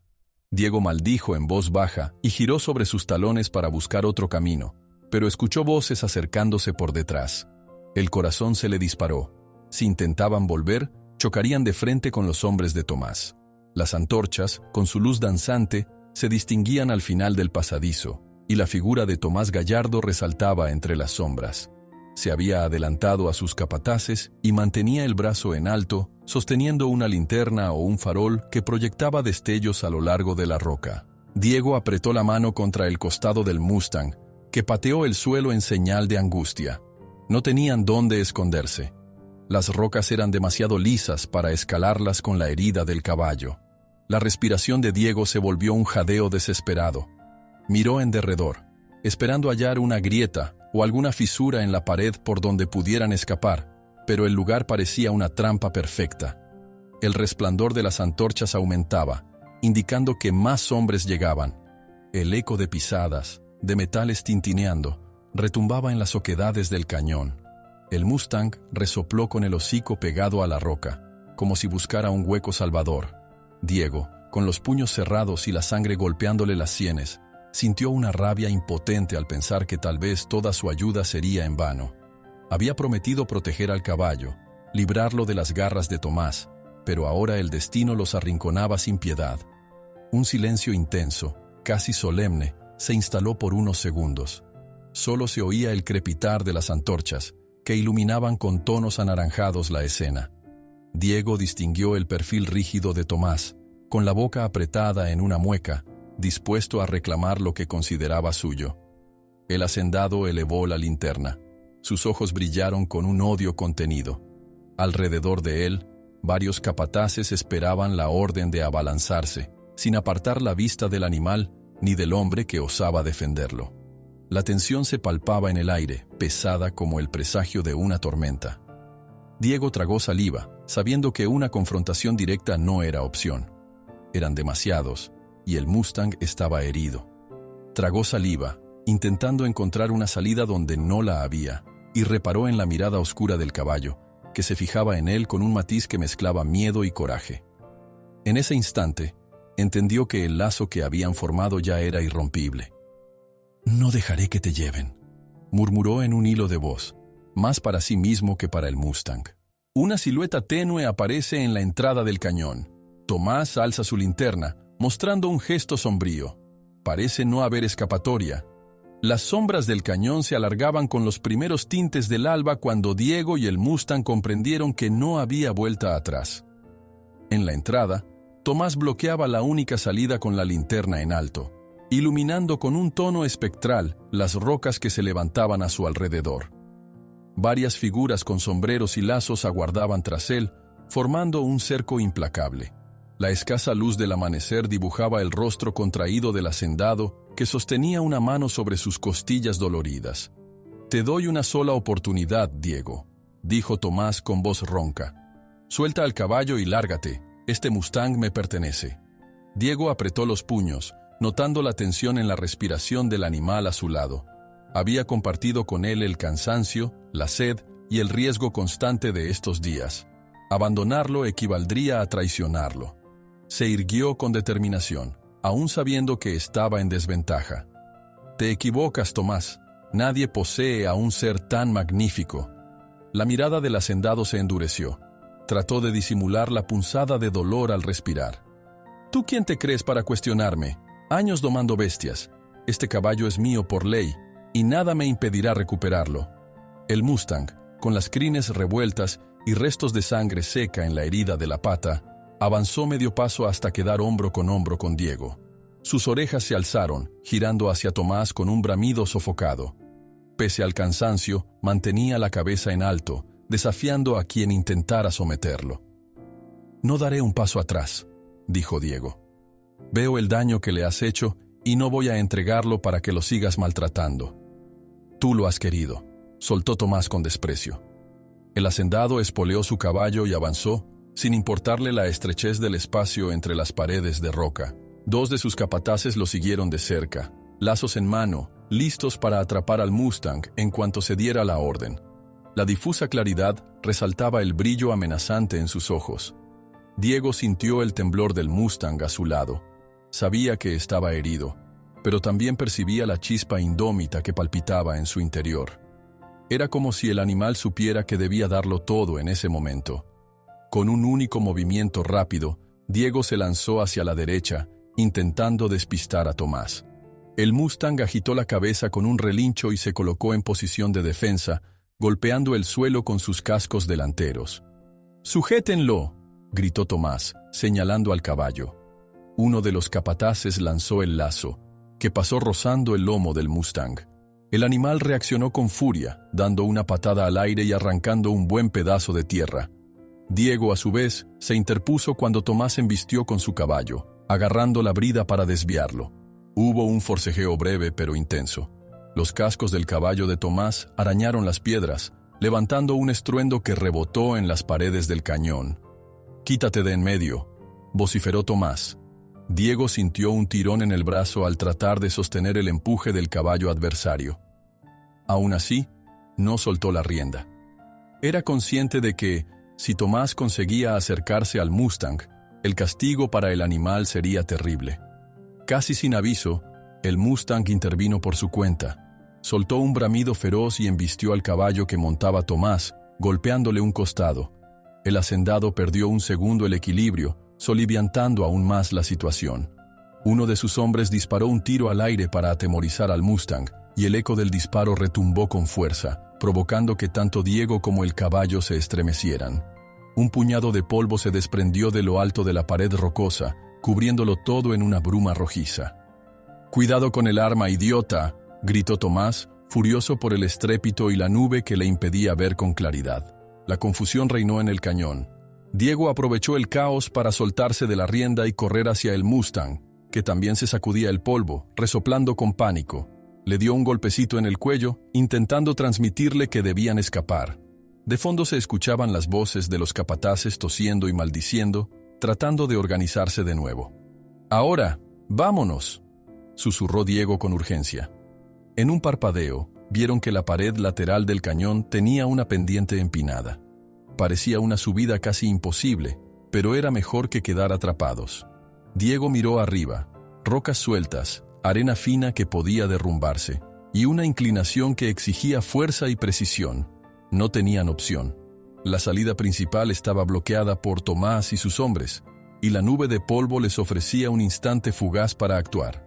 Diego maldijo en voz baja y giró sobre sus talones para buscar otro camino, pero escuchó voces acercándose por detrás. El corazón se le disparó. Si intentaban volver, chocarían de frente con los hombres de Tomás. Las antorchas, con su luz danzante, se distinguían al final del pasadizo, y la figura de Tomás Gallardo resaltaba entre las sombras. Se había adelantado a sus capataces y mantenía el brazo en alto, sosteniendo una linterna o un farol que proyectaba destellos a lo largo de la roca. Diego apretó la mano contra el costado del Mustang, que pateó el suelo en señal de angustia. No tenían dónde esconderse. Las rocas eran demasiado lisas para escalarlas con la herida del caballo. La respiración de Diego se volvió un jadeo desesperado. Miró en derredor, esperando hallar una grieta o alguna fisura en la pared por donde pudieran escapar, pero el lugar parecía una trampa perfecta. El resplandor de las antorchas aumentaba, indicando que más hombres llegaban. El eco de pisadas, de metales tintineando, retumbaba en las oquedades del cañón. El Mustang resopló con el hocico pegado a la roca, como si buscara un hueco salvador. Diego, con los puños cerrados y la sangre golpeándole las sienes, sintió una rabia impotente al pensar que tal vez toda su ayuda sería en vano. Había prometido proteger al caballo, librarlo de las garras de Tomás, pero ahora el destino los arrinconaba sin piedad. Un silencio intenso, casi solemne, se instaló por unos segundos. Solo se oía el crepitar de las antorchas, que iluminaban con tonos anaranjados la escena. Diego distinguió el perfil rígido de Tomás, con la boca apretada en una mueca, dispuesto a reclamar lo que consideraba suyo. El hacendado elevó la linterna. Sus ojos brillaron con un odio contenido. Alrededor de él, varios capataces esperaban la orden de abalanzarse, sin apartar la vista del animal ni del hombre que osaba defenderlo. La tensión se palpaba en el aire, pesada como el presagio de una tormenta. Diego tragó saliva, sabiendo que una confrontación directa no era opción. Eran demasiados, y el Mustang estaba herido. Tragó saliva, intentando encontrar una salida donde no la había, y reparó en la mirada oscura del caballo, que se fijaba en él con un matiz que mezclaba miedo y coraje. En ese instante, entendió que el lazo que habían formado ya era irrompible. «No dejaré que te lleven», murmuró en un hilo de voz, más para sí mismo que para el Mustang. Una silueta tenue aparece en la entrada del cañón. Tomás alza su linterna, mostrando un gesto sombrío. Parece no haber escapatoria. Las sombras del cañón se alargaban con los primeros tintes del alba cuando Diego y el Mustang comprendieron que no había vuelta atrás. En la entrada, Tomás bloqueaba la única salida con la linterna en alto, iluminando con un tono espectral las rocas que se levantaban a su alrededor. Varias figuras con sombreros y lazos aguardaban tras él, formando un cerco implacable. La escasa luz del amanecer dibujaba el rostro contraído del hacendado, que sostenía una mano sobre sus costillas doloridas. «Te doy una sola oportunidad, Diego», dijo Tomás con voz ronca. «Suelta al caballo y lárgate. Este Mustang me pertenece». Diego apretó los puños, notando la tensión en la respiración del animal a su lado. Había compartido con él el cansancio, la sed y el riesgo constante de estos días. Abandonarlo equivaldría a traicionarlo. Se irguió con determinación, aún sabiendo que estaba en desventaja. «Te equivocas, Tomás. Nadie posee a un ser tan magnífico». La mirada del hacendado se endureció. Trató de disimular la punzada de dolor al respirar. «¿Tú quién te crees para cuestionarme? Años domando bestias. Este caballo es mío por ley, y nada me impedirá recuperarlo». El Mustang, con las crines revueltas y restos de sangre seca en la herida de la pata, avanzó medio paso hasta quedar hombro con Diego. Sus orejas se alzaron, girando hacia Tomás con un bramido sofocado. Pese al cansancio, mantenía la cabeza en alto, desafiando a quien intentara someterlo. «No daré un paso atrás», dijo Diego. «Veo el daño que le has hecho y no voy a entregarlo para que lo sigas maltratando». «Tú lo has querido», soltó Tomás con desprecio. El hacendado espoleó su caballo y avanzó, sin importarle la estrechez del espacio entre las paredes de roca. Dos de sus capataces lo siguieron de cerca, lazos en mano, listos para atrapar al Mustang en cuanto se diera la orden. La difusa claridad resaltaba el brillo amenazante en sus ojos. Diego sintió el temblor del Mustang a su lado. Sabía que estaba herido, pero también percibía la chispa indómita que palpitaba en su interior. Era como si el animal supiera que debía darlo todo en ese momento. Con un único movimiento rápido, Diego se lanzó hacia la derecha, intentando despistar a Tomás. El Mustang agitó la cabeza con un relincho y se colocó en posición de defensa, golpeando el suelo con sus cascos delanteros. «¡Sujétenlo!», gritó Tomás, señalando al caballo. Uno de los capataces lanzó el lazo, que pasó rozando el lomo del Mustang. El animal reaccionó con furia, dando una patada al aire y arrancando un buen pedazo de tierra. Diego, a su vez, se interpuso cuando Tomás embistió con su caballo, agarrando la brida para desviarlo. Hubo un forcejeo breve pero intenso. Los cascos del caballo de Tomás arañaron las piedras, levantando un estruendo que rebotó en las paredes del cañón. «Quítate de en medio», vociferó Tomás. Diego sintió un tirón en el brazo al tratar de sostener el empuje del caballo adversario. Aún así, no soltó la rienda. Era consciente de que, si Tomás conseguía acercarse al Mustang, el castigo para el animal sería terrible. Casi sin aviso, el Mustang intervino por su cuenta. Soltó un bramido feroz y embistió al caballo que montaba Tomás, golpeándole un costado. El hacendado perdió un segundo el equilibrio, soliviantando aún más la situación. Uno de sus hombres disparó un tiro al aire para atemorizar al Mustang, y el eco del disparo retumbó con fuerza, provocando que tanto Diego como el caballo se estremecieran. Un puñado de polvo se desprendió de lo alto de la pared rocosa, cubriéndolo todo en una bruma rojiza. «Cuidado con el arma, idiota», gritó Tomás, furioso por el estrépito y la nube que le impedía ver con claridad. La confusión reinó en el cañón. Diego aprovechó el caos para soltarse de la rienda y correr hacia el Mustang, que también se sacudía el polvo, resoplando con pánico. Le dio un golpecito en el cuello, intentando transmitirle que debían escapar. De fondo se escuchaban las voces de los capataces tosiendo y maldiciendo, tratando de organizarse de nuevo. «Ahora, vámonos», susurró Diego con urgencia. En un parpadeo, vieron que la pared lateral del cañón tenía una pendiente empinada. Parecía una subida casi imposible, pero era mejor que quedar atrapados. Diego miró arriba, rocas sueltas, arena fina que podía derrumbarse, y una inclinación que exigía fuerza y precisión. No tenían opción. La salida principal estaba bloqueada por Tomás y sus hombres, y la nube de polvo les ofrecía un instante fugaz para actuar.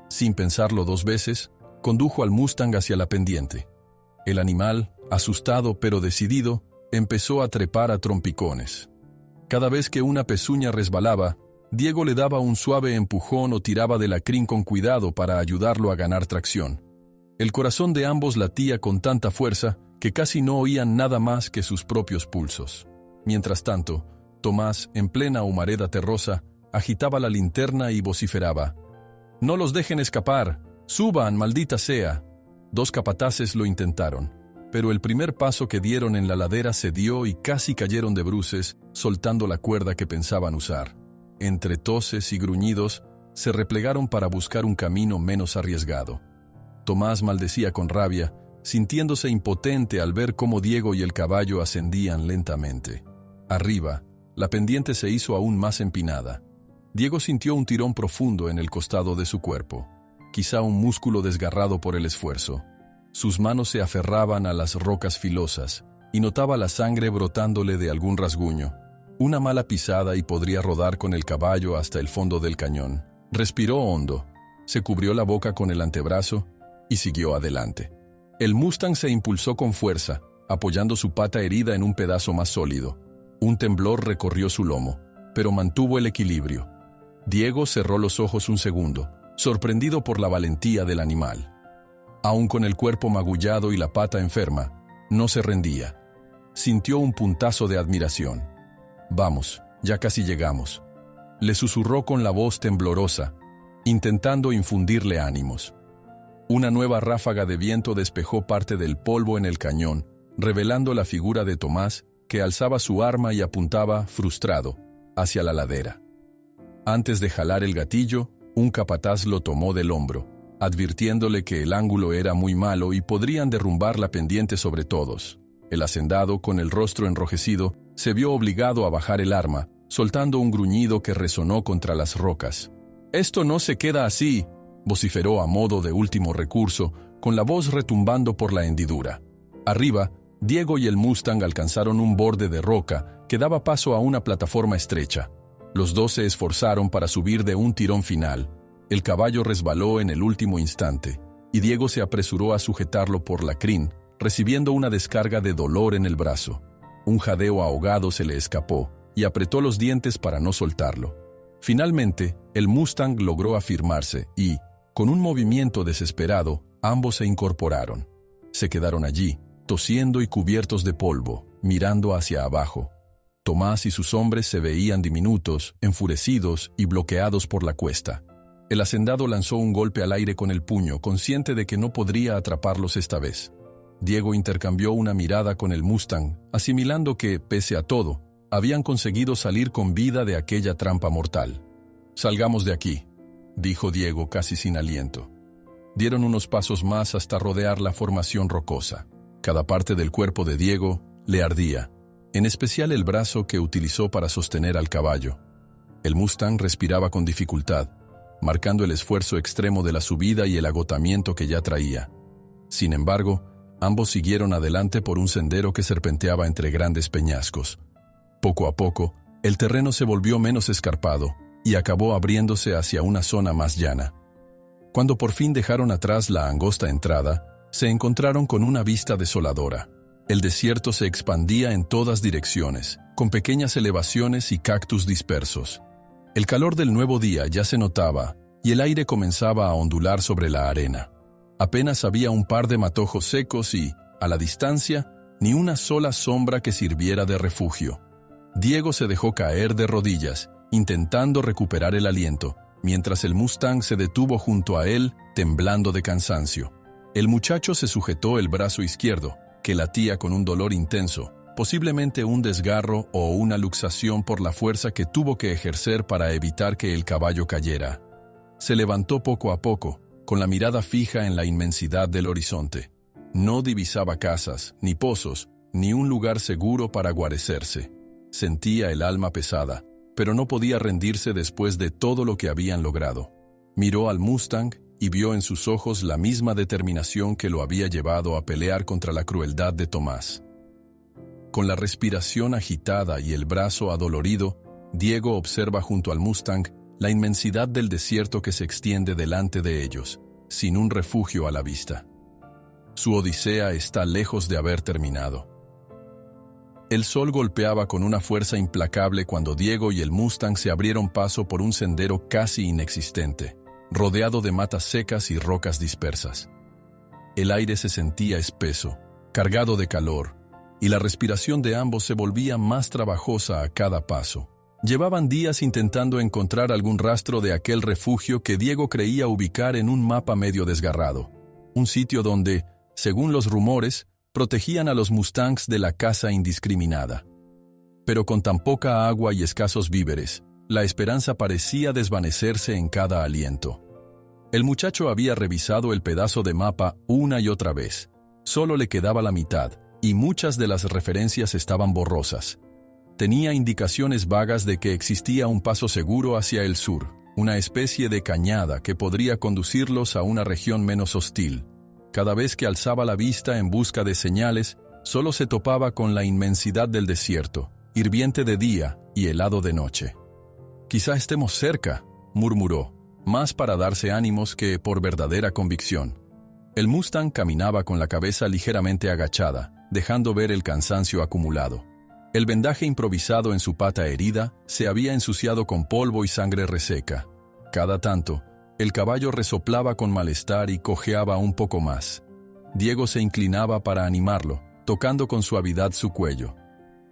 Sin pensarlo dos veces, condujo al Mustang hacia la pendiente. El animal, asustado pero decidido, empezó a trepar a trompicones. Cada vez que una pezuña resbalaba, Diego le daba un suave empujón o tiraba de la crin con cuidado para ayudarlo a ganar tracción. El corazón de ambos latía con tanta fuerza que casi no oían nada más que sus propios pulsos. Mientras tanto, Tomás, en plena humareda terrosa, agitaba la linterna y vociferaba: «¡No los dejen escapar! ¡Suban, maldita sea!». Dos capataces lo intentaron, pero el primer paso que dieron en la ladera cedió y casi cayeron de bruces, soltando la cuerda que pensaban usar. Entre toses y gruñidos, se replegaron para buscar un camino menos arriesgado. Tomás maldecía con rabia, sintiéndose impotente al ver cómo Diego y el caballo ascendían lentamente. Arriba, la pendiente se hizo aún más empinada. Diego sintió un tirón profundo en el costado de su cuerpo, quizá un músculo desgarrado por el esfuerzo. Sus manos se aferraban a las rocas filosas, y notaba la sangre brotándole de algún rasguño. Una mala pisada y podría rodar con el caballo hasta el fondo del cañón. Respiró hondo, se cubrió la boca con el antebrazo y siguió adelante. El Mustang se impulsó con fuerza, apoyando su pata herida en un pedazo más sólido. Un temblor recorrió su lomo, pero mantuvo el equilibrio. Diego cerró los ojos un segundo, sorprendido por la valentía del animal. Aún con el cuerpo magullado y la pata enferma, no se rendía. Sintió un puntazo de admiración. «Vamos, ya casi llegamos», le susurró con la voz temblorosa, intentando infundirle ánimos. Una nueva ráfaga de viento despejó parte del polvo en el cañón, revelando la figura de Tomás, que alzaba su arma y apuntaba, frustrado, hacia la ladera. Antes de jalar el gatillo, un capataz lo tomó del hombro, advirtiéndole que el ángulo era muy malo y podrían derrumbar la pendiente sobre todos. El hacendado, con el rostro enrojecido, se vio obligado a bajar el arma, soltando un gruñido que resonó contra las rocas. «Esto no se queda así», vociferó a modo de último recurso, con la voz retumbando por la hendidura. Arriba, Diego y el Mustang alcanzaron un borde de roca que daba paso a una plataforma estrecha. Los dos se esforzaron para subir de un tirón final. El caballo resbaló en el último instante, y Diego se apresuró a sujetarlo por la crin, recibiendo una descarga de dolor en el brazo. Un jadeo ahogado se le escapó, y apretó los dientes para no soltarlo. Finalmente, el Mustang logró afirmarse y, con un movimiento desesperado, ambos se incorporaron. Se quedaron allí, tosiendo y cubiertos de polvo, mirando hacia abajo. Tomás y sus hombres se veían diminutos, enfurecidos y bloqueados por la cuesta. El hacendado lanzó un golpe al aire con el puño, consciente de que no podría atraparlos esta vez. Diego intercambió una mirada con el Mustang, asimilando que, pese a todo, habían conseguido salir con vida de aquella trampa mortal. «Salgamos de aquí», dijo Diego casi sin aliento. Dieron unos pasos más hasta rodear la formación rocosa. Cada parte del cuerpo de Diego le ardía, en especial el brazo que utilizó para sostener al caballo. El Mustang respiraba con dificultad, marcando el esfuerzo extremo de la subida y el agotamiento que ya traía. Sin embargo, ambos siguieron adelante por un sendero que serpenteaba entre grandes peñascos. Poco a poco, el terreno se volvió menos escarpado y acabó abriéndose hacia una zona más llana. Cuando por fin dejaron atrás la angosta entrada, se encontraron con una vista desoladora. El desierto se expandía en todas direcciones, con pequeñas elevaciones y cactus dispersos. El calor del nuevo día ya se notaba y el aire comenzaba a ondular sobre la arena. Apenas había un par de matojos secos y, a la distancia, ni una sola sombra que sirviera de refugio. Diego se dejó caer de rodillas, intentando recuperar el aliento, mientras el Mustang se detuvo junto a él, temblando de cansancio. El muchacho se sujetó el brazo izquierdo, que latía con un dolor intenso, posiblemente un desgarro o una luxación por la fuerza que tuvo que ejercer para evitar que el caballo cayera. Se levantó poco a poco, con la mirada fija en la inmensidad del horizonte. No divisaba casas, ni pozos, ni un lugar seguro para guarecerse. Sentía el alma pesada, pero no podía rendirse después de todo lo que habían logrado. Miró al Mustang y vio en sus ojos la misma determinación que lo había llevado a pelear contra la crueldad de Tomás. Con la respiración agitada y el brazo adolorido, Diego observa junto al Mustang la inmensidad del desierto que se extiende delante de ellos, sin un refugio a la vista. Su odisea está lejos de haber terminado. El sol golpeaba con una fuerza implacable cuando Diego y el Mustang se abrieron paso por un sendero casi inexistente, rodeado de matas secas y rocas dispersas. El aire se sentía espeso, cargado de calor, y la respiración de ambos se volvía más trabajosa a cada paso. Llevaban días intentando encontrar algún rastro de aquel refugio que Diego creía ubicar en un mapa medio desgarrado, un sitio donde, según los rumores, protegían a los Mustangs de la caza indiscriminada. Pero con tan poca agua y escasos víveres, la esperanza parecía desvanecerse en cada aliento. El muchacho había revisado el pedazo de mapa una y otra vez. Solo le quedaba la mitad, y muchas de las referencias estaban borrosas. Tenía indicaciones vagas de que existía un paso seguro hacia el sur, una especie de cañada que podría conducirlos a una región menos hostil. Cada vez que alzaba la vista en busca de señales, solo se topaba con la inmensidad del desierto, hirviente de día y helado de noche. «Quizá estemos cerca», murmuró, más para darse ánimos que por verdadera convicción. El Mustang caminaba con la cabeza ligeramente agachada, dejando ver el cansancio acumulado. El vendaje improvisado en su pata herida se había ensuciado con polvo y sangre reseca. Cada tanto, el caballo resoplaba con malestar y cojeaba un poco más. Diego se inclinaba para animarlo, tocando con suavidad su cuello.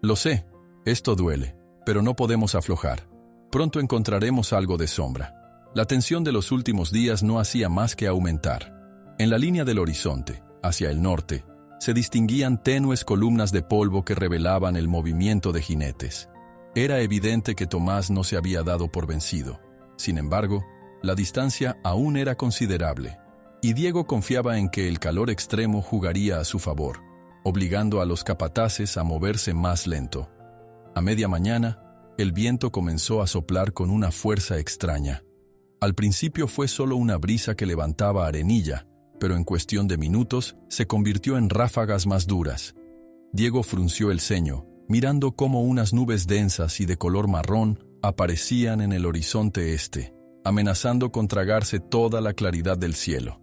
«Lo sé, esto duele, pero no podemos aflojar. Pronto encontraremos algo de sombra». La tensión de los últimos días no hacía más que aumentar. En la línea del horizonte, hacia el norte, se distinguían tenues columnas de polvo que revelaban el movimiento de jinetes. Era evidente que Tomás no se había dado por vencido. Sin embargo, la distancia aún era considerable, y Diego confiaba en que el calor extremo jugaría a su favor, obligando a los capataces a moverse más lento. A media mañana, el viento comenzó a soplar con una fuerza extraña. Al principio fue solo una brisa que levantaba arenilla, pero en cuestión de minutos se convirtió en ráfagas más duras. Diego frunció el ceño, mirando cómo unas nubes densas y de color marrón aparecían en el horizonte este, amenazando con tragarse toda la claridad del cielo.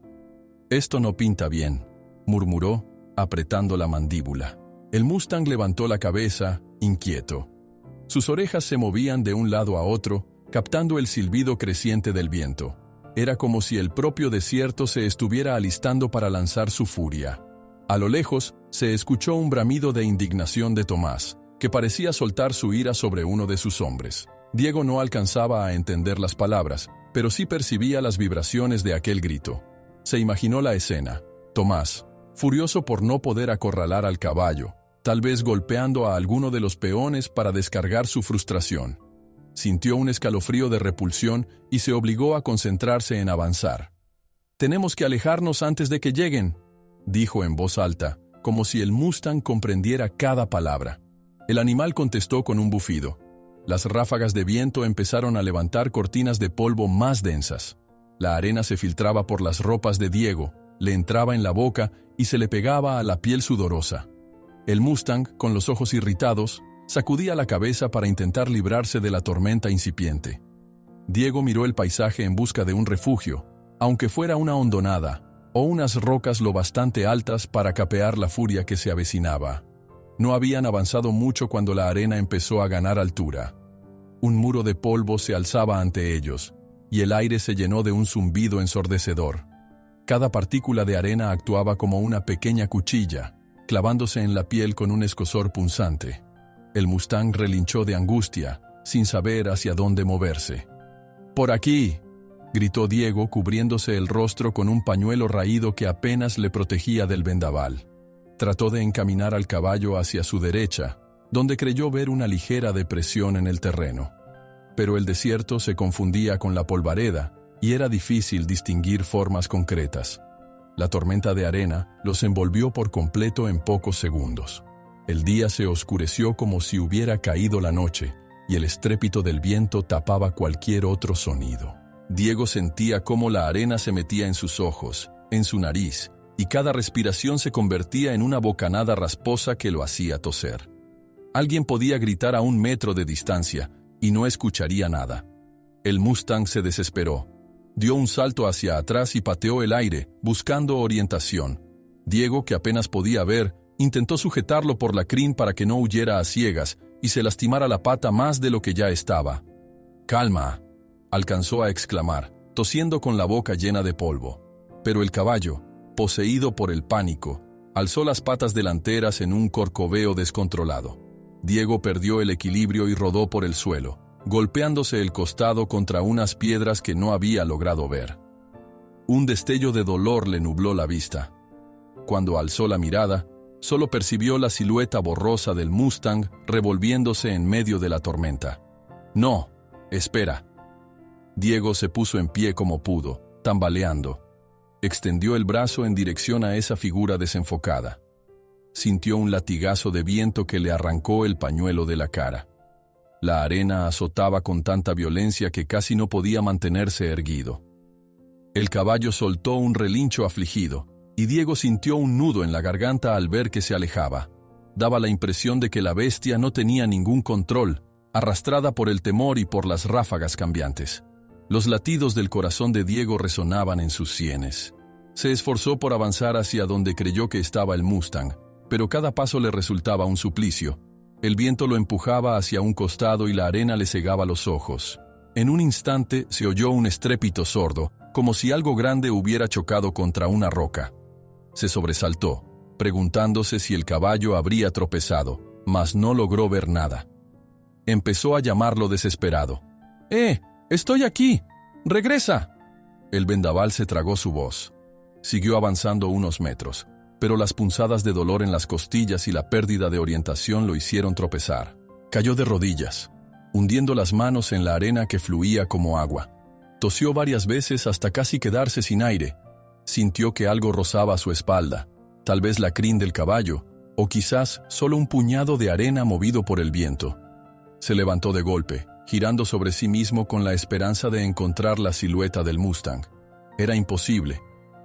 «Esto no pinta bien», murmuró, apretando la mandíbula. El Mustang levantó la cabeza, inquieto. Sus orejas se movían de un lado a otro, captando el silbido creciente del viento. Era como si el propio desierto se estuviera alistando para lanzar su furia. A lo lejos, se escuchó un bramido de indignación de Tomás, que parecía soltar su ira sobre uno de sus hombres. Diego no alcanzaba a entender las palabras, pero sí percibía las vibraciones de aquel grito. Se imaginó la escena. Tomás, furioso por no poder acorralar al caballo, tal vez golpeando a alguno de los peones para descargar su frustración. Sintió un escalofrío de repulsión y se obligó a concentrarse en avanzar. «Tenemos que alejarnos antes de que lleguen», dijo en voz alta, como si el Mustang comprendiera cada palabra. El animal contestó con un bufido. Las ráfagas de viento empezaron a levantar cortinas de polvo más densas. La arena se filtraba por las ropas de Diego, le entraba en la boca y se le pegaba a la piel sudorosa. El Mustang, con los ojos irritados, sacudía la cabeza para intentar librarse de la tormenta incipiente. Diego miró el paisaje en busca de un refugio, aunque fuera una hondonada o unas rocas lo bastante altas para capear la furia que se avecinaba. No habían avanzado mucho cuando la arena empezó a ganar altura. Un muro de polvo se alzaba ante ellos, y el aire se llenó de un zumbido ensordecedor. Cada partícula de arena actuaba como una pequeña cuchilla, clavándose en la piel con un escozor punzante. El Mustang relinchó de angustia, sin saber hacia dónde moverse. «¡Por aquí!», gritó Diego, cubriéndose el rostro con un pañuelo raído que apenas le protegía del vendaval. Trató de encaminar al caballo hacia su derecha, donde creyó ver una ligera depresión en el terreno. Pero el desierto se confundía con la polvareda y era difícil distinguir formas concretas. La tormenta de arena los envolvió por completo en pocos segundos. El día se oscureció como si hubiera caído la noche, y el estrépito del viento tapaba cualquier otro sonido. Diego sentía cómo la arena se metía en sus ojos, en su nariz, y cada respiración se convertía en una bocanada rasposa que lo hacía toser. Alguien podía gritar a 1 metro de distancia, y no escucharía nada. El Mustang se desesperó. Dio un salto hacia atrás y pateó el aire, buscando orientación. Diego, que apenas podía ver, intentó sujetarlo por la crin para que no huyera a ciegas y se lastimara la pata más de lo que ya estaba. «¡Calma!», alcanzó a exclamar, tosiendo con la boca llena de polvo. Pero el caballo, poseído por el pánico, alzó las patas delanteras en un corcoveo descontrolado. Diego perdió el equilibrio y rodó por el suelo, golpeándose el costado contra unas piedras que no había logrado ver. Un destello de dolor le nubló la vista. Cuando alzó la mirada, solo percibió la silueta borrosa del Mustang revolviéndose en medio de la tormenta. «No, espera». Diego se puso en pie como pudo, tambaleando. Extendió el brazo en dirección a esa figura desenfocada. Sintió un latigazo de viento que le arrancó el pañuelo de la cara. La arena azotaba con tanta violencia que casi no podía mantenerse erguido. El caballo soltó un relincho afligido, y Diego sintió un nudo en la garganta al ver que se alejaba. Daba la impresión de que la bestia no tenía ningún control, arrastrada por el temor y por las ráfagas cambiantes. Los latidos del corazón de Diego resonaban en sus sienes. Se esforzó por avanzar hacia donde creyó que estaba el Mustang, pero cada paso le resultaba un suplicio. El viento lo empujaba hacia un costado y la arena le cegaba los ojos. En un instante se oyó un estrépito sordo, como si algo grande hubiera chocado contra una roca. Se sobresaltó, preguntándose si el caballo habría tropezado, mas no logró ver nada. Empezó a llamarlo desesperado. ¡Estoy aquí! ¡Regresa!». El vendaval se tragó su voz. Siguió avanzando unos metros, pero las punzadas de dolor en las costillas y la pérdida de orientación lo hicieron tropezar. Cayó de rodillas, hundiendo las manos en la arena que fluía como agua. Tosió varias veces hasta casi quedarse sin aire. Sintió que algo rozaba su espalda, tal vez la crin del caballo, o quizás solo un puñado de arena movido por el viento. Se levantó de golpe, girando sobre sí mismo con la esperanza de encontrar la silueta del Mustang. Era imposible.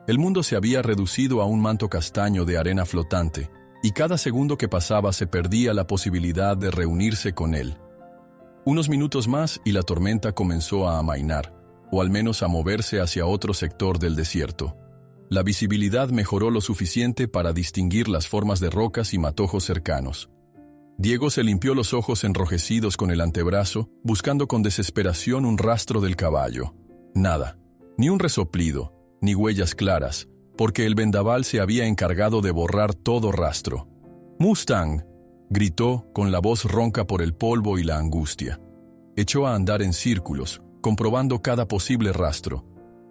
El mundo se había reducido a un manto castaño de arena flotante, y cada segundo que pasaba se perdía la posibilidad de reunirse con él. Unos minutos más y la tormenta comenzó a amainar, o al menos a moverse hacia otro sector del desierto. La visibilidad mejoró lo suficiente para distinguir las formas de rocas y matojos cercanos. Diego se limpió los ojos enrojecidos con el antebrazo, buscando con desesperación un rastro del caballo. Nada, ni un resoplido, ni huellas claras, porque el vendaval se había encargado de borrar todo rastro. «¡Mustang!», gritó con la voz ronca por el polvo y la angustia. Echó a andar en círculos, comprobando cada posible rastro.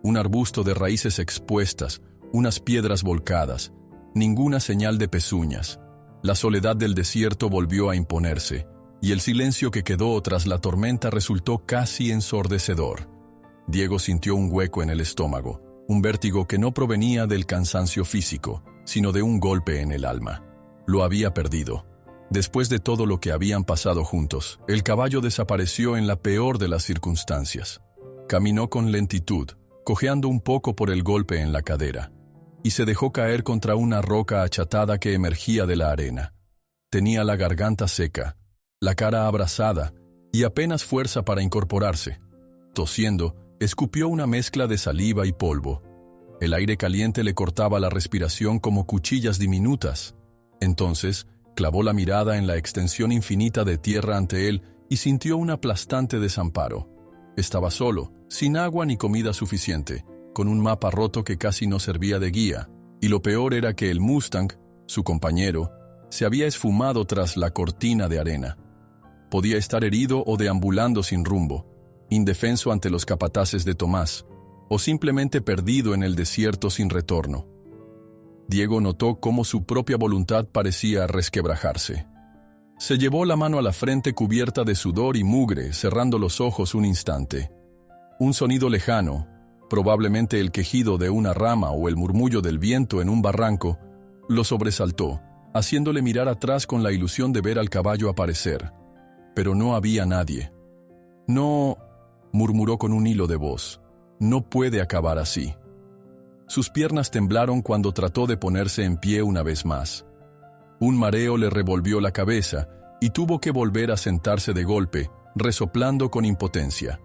Un arbusto de raíces expuestas, unas piedras volcadas, ninguna señal de pezuñas. La soledad del desierto volvió a imponerse, y el silencio que quedó tras la tormenta resultó casi ensordecedor. Diego sintió un hueco en el estómago, un vértigo que no provenía del cansancio físico, sino de un golpe en el alma. Lo había perdido. Después de todo lo que habían pasado juntos, el caballo desapareció en la peor de las circunstancias. Caminó con lentitud, cojeando un poco por el golpe en la cadera, y se dejó caer contra una roca achatada que emergía de la arena. Tenía la garganta seca, la cara abrasada y apenas fuerza para incorporarse. Tosiendo, escupió una mezcla de saliva y polvo. El aire caliente le cortaba la respiración como cuchillas diminutas. Entonces, clavó la mirada en la extensión infinita de tierra ante él y sintió un aplastante desamparo. Estaba solo, sin agua ni comida suficiente, con un mapa roto que casi no servía de guía, y lo peor era que el Mustang, su compañero, se había esfumado tras la cortina de arena. Podía estar herido o deambulando sin rumbo, indefenso ante los capataces de Tomás, o simplemente perdido en el desierto sin retorno. Diego notó cómo su propia voluntad parecía resquebrajarse. Se llevó la mano a la frente cubierta de sudor y mugre, cerrando los ojos un instante. Un sonido lejano, probablemente el quejido de una rama o el murmullo del viento en un barranco, lo sobresaltó, haciéndole mirar atrás con la ilusión de ver al caballo aparecer. Pero no había nadie. «No», murmuró con un hilo de voz, «no puede acabar así». Sus piernas temblaron cuando trató de ponerse en pie una vez más. Un mareo le revolvió la cabeza y tuvo que volver a sentarse de golpe, resoplando con impotencia.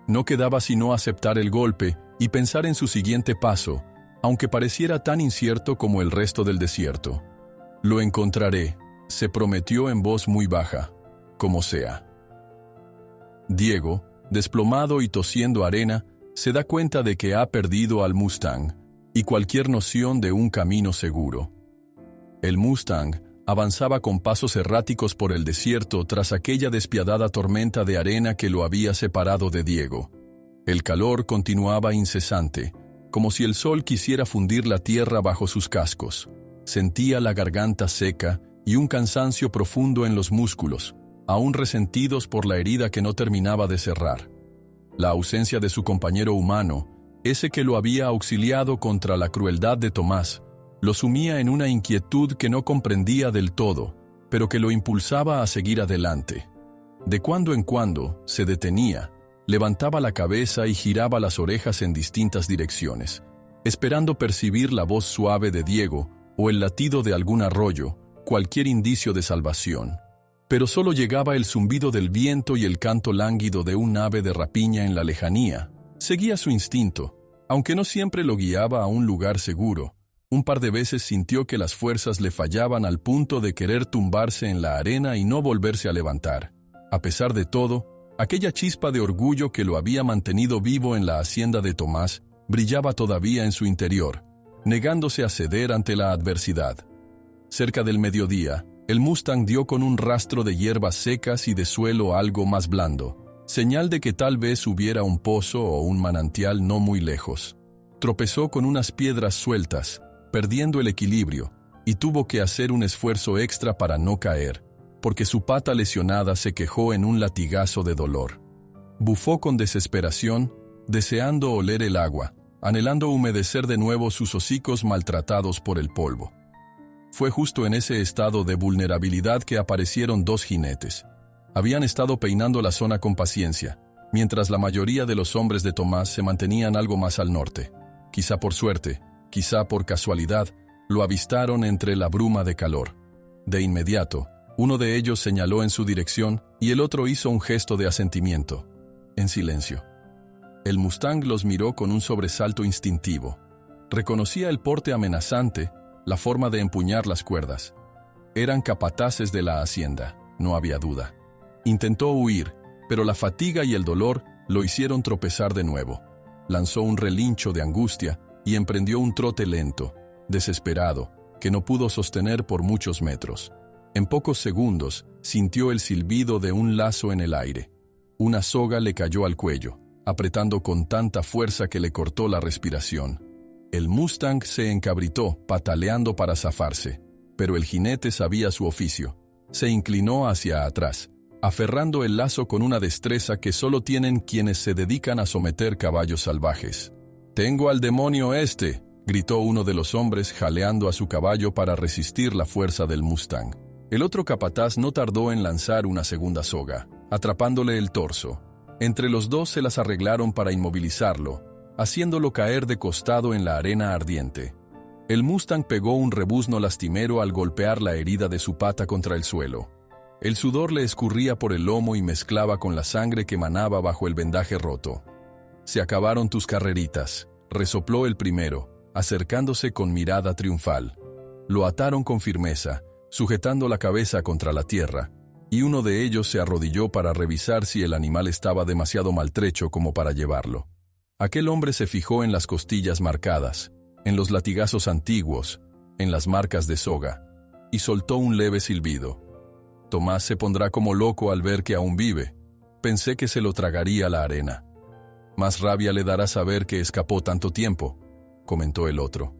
No quedaba sino aceptar el golpe y pensar en su siguiente paso, aunque pareciera tan incierto como el resto del desierto. «Lo encontraré», se prometió en voz muy baja, «como sea». Diego, desplomado y tosiendo arena, se da cuenta de que ha perdido al Mustang y cualquier noción de un camino seguro. El Mustang avanzaba con pasos erráticos por el desierto tras aquella despiadada tormenta de arena que lo había separado de Diego. El calor continuaba incesante, como si el sol quisiera fundir la tierra bajo sus cascos. Sentía la garganta seca y un cansancio profundo en los músculos, aún resentidos por la herida que no terminaba de cerrar. La ausencia de su compañero humano, ese que lo había auxiliado contra la crueldad de Tomás, lo sumía en una inquietud que no comprendía del todo, pero que lo impulsaba a seguir adelante. De cuando en cuando se detenía, levantaba la cabeza y giraba las orejas en distintas direcciones, esperando percibir la voz suave de Diego o el latido de algún arroyo, cualquier indicio de salvación. Pero solo llegaba el zumbido del viento y el canto lánguido de un ave de rapiña en la lejanía. Seguía su instinto, aunque no siempre lo guiaba a un lugar seguro. Un par de veces sintió que las fuerzas le fallaban al punto de querer tumbarse en la arena y no volverse a levantar. A pesar de todo, aquella chispa de orgullo que lo había mantenido vivo en la hacienda de Tomás brillaba todavía en su interior, negándose a ceder ante la adversidad. Cerca del mediodía, el Mustang dio con un rastro de hierbas secas y de suelo algo más blando, señal de que tal vez hubiera un pozo o un manantial no muy lejos. Tropezó con unas piedras sueltas, perdiendo el equilibrio, y tuvo que hacer un esfuerzo extra para no caer, porque su pata lesionada se quejó en un latigazo de dolor. Bufó con desesperación, deseando oler el agua, anhelando humedecer de nuevo sus hocicos maltratados por el polvo. Fue justo en ese estado de vulnerabilidad que aparecieron dos jinetes. Habían estado peinando la zona con paciencia, mientras la mayoría de los hombres de Tomás se mantenían algo más al norte. Quizá por suerte, quizá por casualidad, lo avistaron entre la bruma de calor. De inmediato, uno de ellos señaló en su dirección y el otro hizo un gesto de asentimiento. En silencio. El Mustang los miró con un sobresalto instintivo. Reconocía el porte amenazante, la forma de empuñar las cuerdas. Eran capataces de la hacienda, no había duda. Intentó huir, pero la fatiga y el dolor lo hicieron tropezar de nuevo. Lanzó un relincho de angustia y emprendió un trote lento, desesperado, que no pudo sostener por muchos metros. En pocos segundos, sintió el silbido de un lazo en el aire. Una soga le cayó al cuello, apretando con tanta fuerza que le cortó la respiración. El Mustang se encabritó, pataleando para zafarse, pero el jinete sabía su oficio. Se inclinó hacia atrás, aferrando el lazo con una destreza que solo tienen quienes se dedican a someter caballos salvajes. «¡Tengo al demonio este!», gritó uno de los hombres jaleando a su caballo para resistir la fuerza del Mustang. El otro capataz no tardó en lanzar una segunda soga, atrapándole el torso. Entre los dos se las arreglaron para inmovilizarlo, haciéndolo caer de costado en la arena ardiente. El Mustang pegó un rebuzno lastimero al golpear la herida de su pata contra el suelo. El sudor le escurría por el lomo y mezclaba con la sangre que manaba bajo el vendaje roto. «Se acabaron tus carreritas», resopló el primero, acercándose con mirada triunfal. Lo ataron con firmeza, sujetando la cabeza contra la tierra, y uno de ellos se arrodilló para revisar si el animal estaba demasiado maltrecho como para llevarlo. Aquel hombre se fijó en las costillas marcadas, en los latigazos antiguos, en las marcas de soga, y soltó un leve silbido. Tomás se pondrá como loco al ver que aún vive. Pensé que se lo tragaría la arena. Más rabia le dará saber que escapó tanto tiempo, comentó el otro.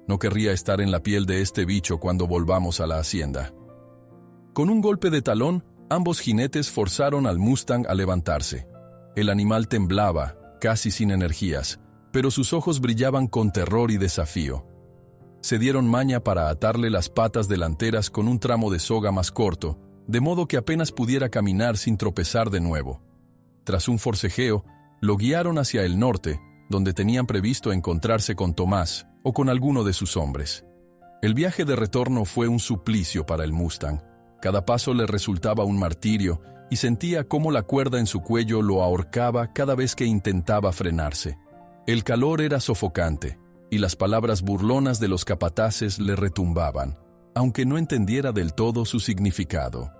No querría estar en la piel de este bicho cuando volvamos a la hacienda. Con un golpe de talón, ambos jinetes forzaron al Mustang a levantarse. El animal temblaba, casi sin energías, pero sus ojos brillaban con terror y desafío. Se dieron maña para atarle las patas delanteras con un tramo de soga más corto, de modo que apenas pudiera caminar sin tropezar de nuevo. Tras un forcejeo, lo guiaron hacia el norte, donde tenían previsto encontrarse con Tomás o con alguno de sus hombres. El viaje de retorno fue un suplicio para el Mustang. Cada paso le resultaba un martirio y sentía cómo la cuerda en su cuello lo ahorcaba cada vez que intentaba frenarse. El calor era sofocante y las palabras burlonas de los capataces le retumbaban, aunque no entendiera del todo su significado.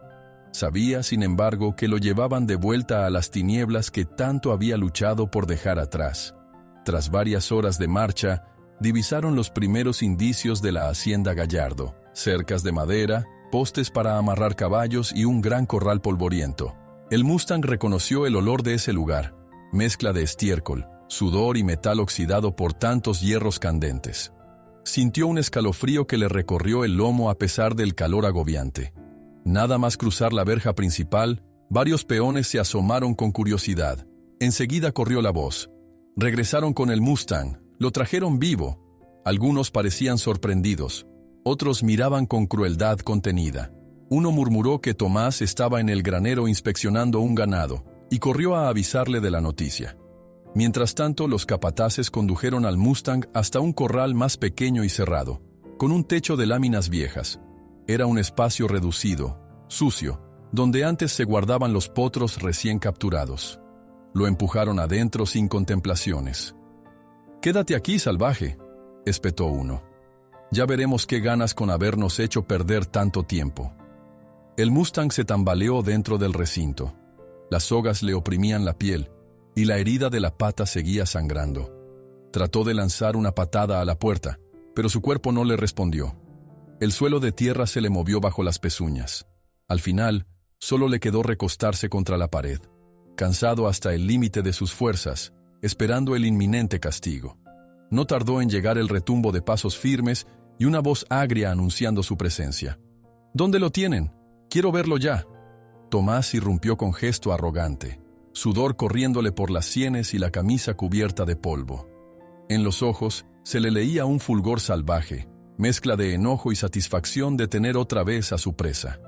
Sabía, sin embargo, que lo llevaban de vuelta a las tinieblas que tanto había luchado por dejar atrás. Tras varias horas de marcha, divisaron los primeros indicios de la hacienda Gallardo: cercas de madera, postes para amarrar caballos y un gran corral polvoriento. El Mustang reconoció el olor de ese lugar, mezcla de estiércol, sudor y metal oxidado por tantos hierros candentes. Sintió un escalofrío que le recorrió el lomo a pesar del calor agobiante. Nada más cruzar la verja principal, varios peones se asomaron con curiosidad. Enseguida corrió la voz. Regresaron con el Mustang, lo trajeron vivo. Algunos parecían sorprendidos. Otros miraban con crueldad contenida. Uno murmuró que Tomás estaba en el granero inspeccionando un ganado, y corrió a avisarle de la noticia. Mientras tanto, los capataces condujeron al Mustang hasta un corral más pequeño y cerrado, con un techo de láminas viejas. Era un espacio reducido, sucio, donde antes se guardaban los potros recién capturados. Lo empujaron adentro sin contemplaciones. «Quédate aquí, salvaje», espetó uno. «Ya veremos qué ganas con habernos hecho perder tanto tiempo». El Mustang se tambaleó dentro del recinto. Las sogas le oprimían la piel, y la herida de la pata seguía sangrando. Trató de lanzar una patada a la puerta, pero su cuerpo no le respondió. El suelo de tierra se le movió bajo las pezuñas. Al final, solo le quedó recostarse contra la pared, cansado hasta el límite de sus fuerzas, esperando el inminente castigo. No tardó en llegar el retumbo de pasos firmes y una voz agria anunciando su presencia. «¿Dónde lo tienen? Quiero verlo ya». Tomás irrumpió con gesto arrogante, sudor corriéndole por las sienes y la camisa cubierta de polvo. En los ojos se le leía un fulgor salvaje, mezcla de enojo y satisfacción de tener otra vez a su presa.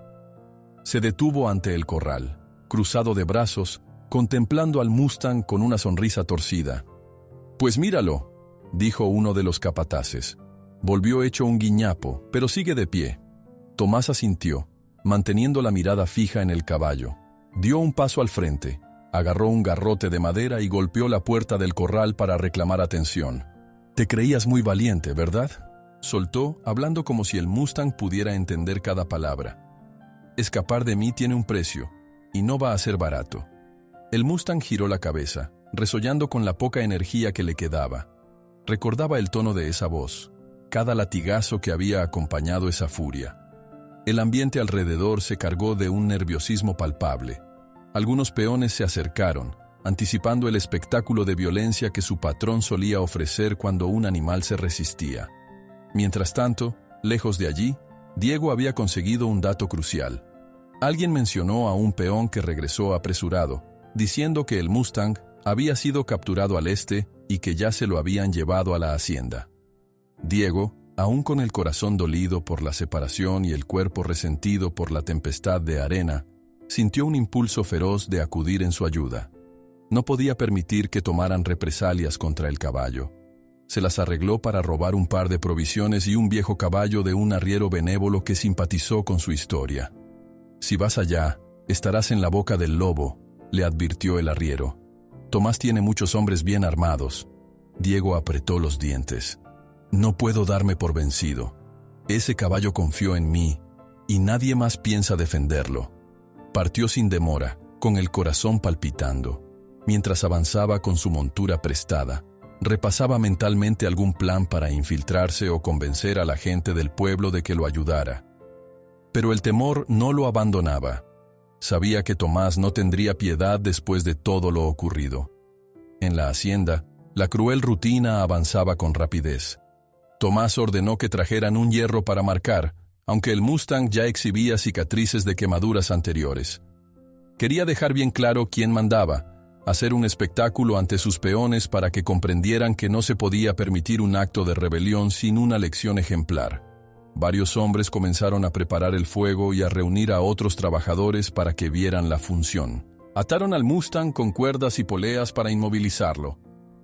Se detuvo ante el corral, cruzado de brazos, contemplando al Mustang con una sonrisa torcida. «Pues míralo», dijo uno de los capataces. Volvió hecho un guiñapo, pero sigue de pie. Tomás asintió, manteniendo la mirada fija en el caballo. Dio un paso al frente, agarró un garrote de madera y golpeó la puerta del corral para reclamar atención. «Te creías muy valiente, ¿verdad?», soltó, hablando como si el Mustang pudiera entender cada palabra. «Escapar de mí tiene un precio, y no va a ser barato». El Mustang giró la cabeza, resollando con la poca energía que le quedaba. Recordaba el tono de esa voz, cada latigazo que había acompañado esa furia. El ambiente alrededor se cargó de un nerviosismo palpable. Algunos peones se acercaron, anticipando el espectáculo de violencia que su patrón solía ofrecer cuando un animal se resistía. Mientras tanto, lejos de allí, Diego había conseguido un dato crucial. Alguien mencionó a un peón que regresó apresurado, diciendo que el Mustang había sido capturado al este y que ya se lo habían llevado a la hacienda. Diego, aún con el corazón dolido por la separación y el cuerpo resentido por la tempestad de arena, sintió un impulso feroz de acudir en su ayuda. No podía permitir que tomaran represalias contra el caballo. Se las arregló para robar un par de provisiones y un viejo caballo de un arriero benévolo que simpatizó con su historia. «Si vas allá, estarás en la boca del lobo», le advirtió el arriero. «Tomás tiene muchos hombres bien armados». Diego apretó los dientes. «No puedo darme por vencido. Ese caballo confió en mí, y nadie más piensa defenderlo. partió sin demora, con el corazón palpitando. Mientras avanzaba con su montura prestada, repasaba mentalmente algún plan para infiltrarse o convencer a la gente del pueblo de que lo ayudara. Pero el temor no lo abandonaba. Sabía que Tomás no tendría piedad después de todo lo ocurrido. En la hacienda, la cruel rutina avanzaba con rapidez. Tomás ordenó que trajeran un hierro para marcar, aunque el Mustang ya exhibía cicatrices de quemaduras anteriores. Quería dejar bien claro quién mandaba, hacer un espectáculo ante sus peones para que comprendieran que no se podía permitir un acto de rebelión sin una lección ejemplar. Varios hombres comenzaron a preparar el fuego y a reunir a otros trabajadores para que vieran la función. Ataron al Mustang con cuerdas y poleas para inmovilizarlo.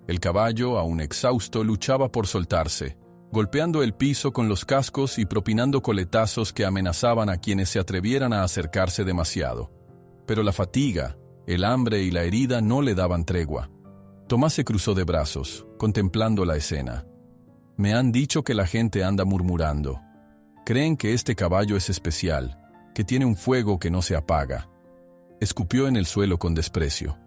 El caballo, aún exhausto, luchaba por soltarse, golpeando el piso con los cascos y propinando coletazos que amenazaban a quienes se atrevieran a acercarse demasiado. Pero la fatiga, el hambre y la herida no le daban tregua. Tomás se cruzó de brazos, contemplando la escena. Me han dicho que la gente anda murmurando. Creen que este caballo es especial, que tiene un fuego que no se apaga. Escupió en el suelo con desprecio.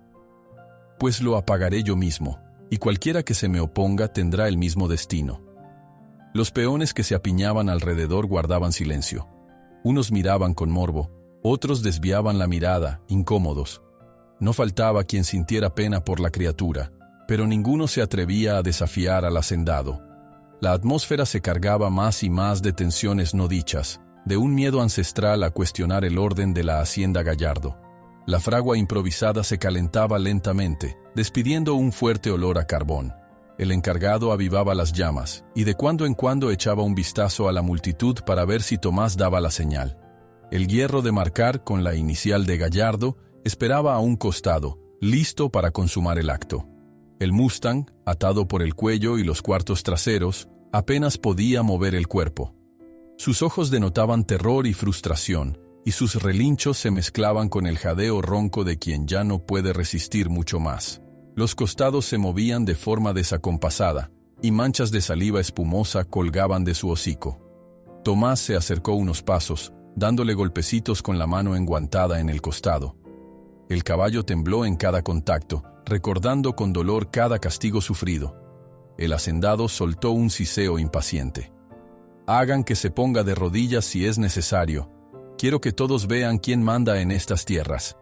Pues lo apagaré yo mismo, y cualquiera que se me oponga tendrá el mismo destino. Los peones que se apiñaban alrededor guardaban silencio. Unos miraban con morbo, otros desviaban la mirada, incómodos. No faltaba quien sintiera pena por la criatura, pero ninguno se atrevía a desafiar al hacendado. La atmósfera se cargaba más y más de tensiones no dichas, de un miedo ancestral a cuestionar el orden de la hacienda Gallardo. La fragua improvisada se calentaba lentamente, despidiendo un fuerte olor a carbón. El encargado avivaba las llamas, y de cuando en cuando echaba un vistazo a la multitud para ver si Tomás daba la señal. El hierro de marcar, con la inicial de Gallardo, esperaba a un costado, listo para consumar el acto. El Mustang, atado por el cuello y los cuartos traseros, apenas podía mover el cuerpo. Sus ojos denotaban terror y frustración, y sus relinchos se mezclaban con el jadeo ronco de quien ya no puede resistir mucho más. Los costados se movían de forma desacompasada, y manchas de saliva espumosa colgaban de su hocico. Tomás se acercó unos pasos, dándole golpecitos con la mano enguantada en el costado. El caballo tembló en cada contacto, recordando con dolor cada castigo sufrido. El hacendado soltó un siseo impaciente. Hagan que se ponga de rodillas si es necesario. Quiero que todos vean quién manda en estas tierras.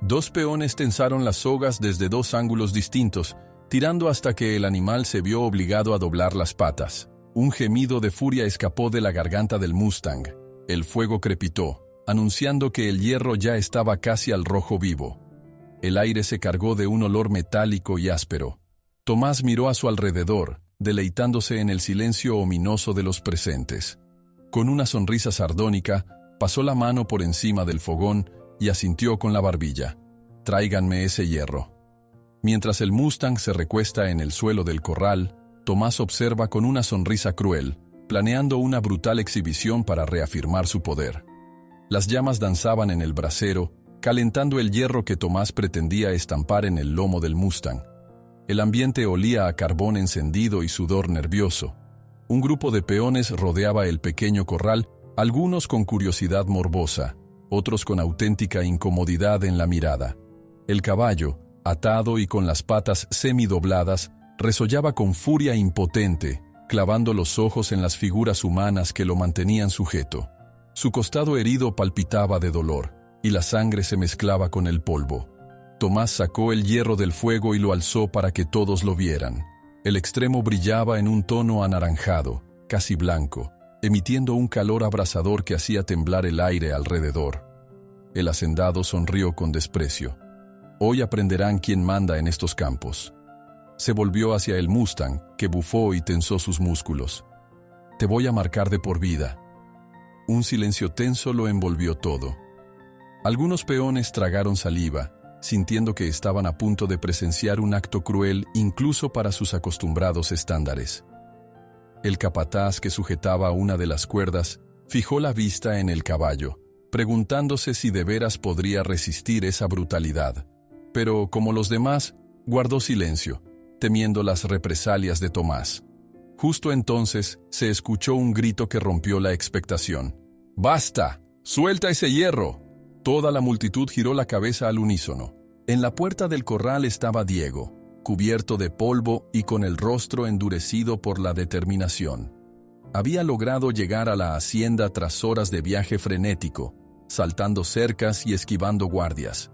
Dos peones tensaron las sogas desde dos ángulos distintos, tirando hasta que el animal se vio obligado a doblar las patas. Un gemido de furia escapó de la garganta del Mustang. El fuego crepitó, anunciando que el hierro ya estaba casi al rojo vivo. El aire se cargó de un olor metálico y áspero. Tomás miró a su alrededor, deleitándose en el silencio ominoso de los presentes. Con una sonrisa sardónica, pasó la mano por encima del fogón y asintió con la barbilla. «Tráiganme ese hierro». Mientras el Mustang se recuesta en el suelo del corral, Tomás observa con una sonrisa cruel, planeando una brutal exhibición para reafirmar su poder. Las llamas danzaban en el brasero, calentando el hierro que Tomás pretendía estampar en el lomo del Mustang. El ambiente olía a carbón encendido y sudor nervioso. Un grupo de peones rodeaba el pequeño corral, algunos con curiosidad morbosa, otros con auténtica incomodidad en la mirada. El caballo, atado y con las patas semidobladas, resollaba con furia impotente, clavando los ojos en las figuras humanas que lo mantenían sujeto. Su costado herido palpitaba de dolor, y la sangre se mezclaba con el polvo. Tomás sacó el hierro del fuego y lo alzó para que todos lo vieran. El extremo brillaba en un tono anaranjado, casi blanco, emitiendo un calor abrasador que hacía temblar el aire alrededor. El hacendado sonrió con desprecio. Hoy aprenderán quién manda en estos campos. Se volvió hacia el Mustang, que bufó y tensó sus músculos. Te voy a marcar de por vida. Un silencio tenso lo envolvió todo. Algunos peones tragaron saliva, sintiendo que estaban a punto de presenciar un acto cruel incluso para sus acostumbrados estándares. El capataz que sujetaba una de las cuerdas fijó la vista en el caballo, preguntándose si de veras podría resistir esa brutalidad. Pero, como los demás, guardó silencio, temiendo las represalias de Tomás. Justo entonces se escuchó un grito que rompió la expectación. «¡Basta! ¡Suelta ese hierro!». Toda la multitud giró la cabeza al unísono. En la puerta del corral estaba Diego, cubierto de polvo y con el rostro endurecido por la determinación. Había logrado llegar a la hacienda tras horas de viaje frenético, saltando cercas y esquivando guardias.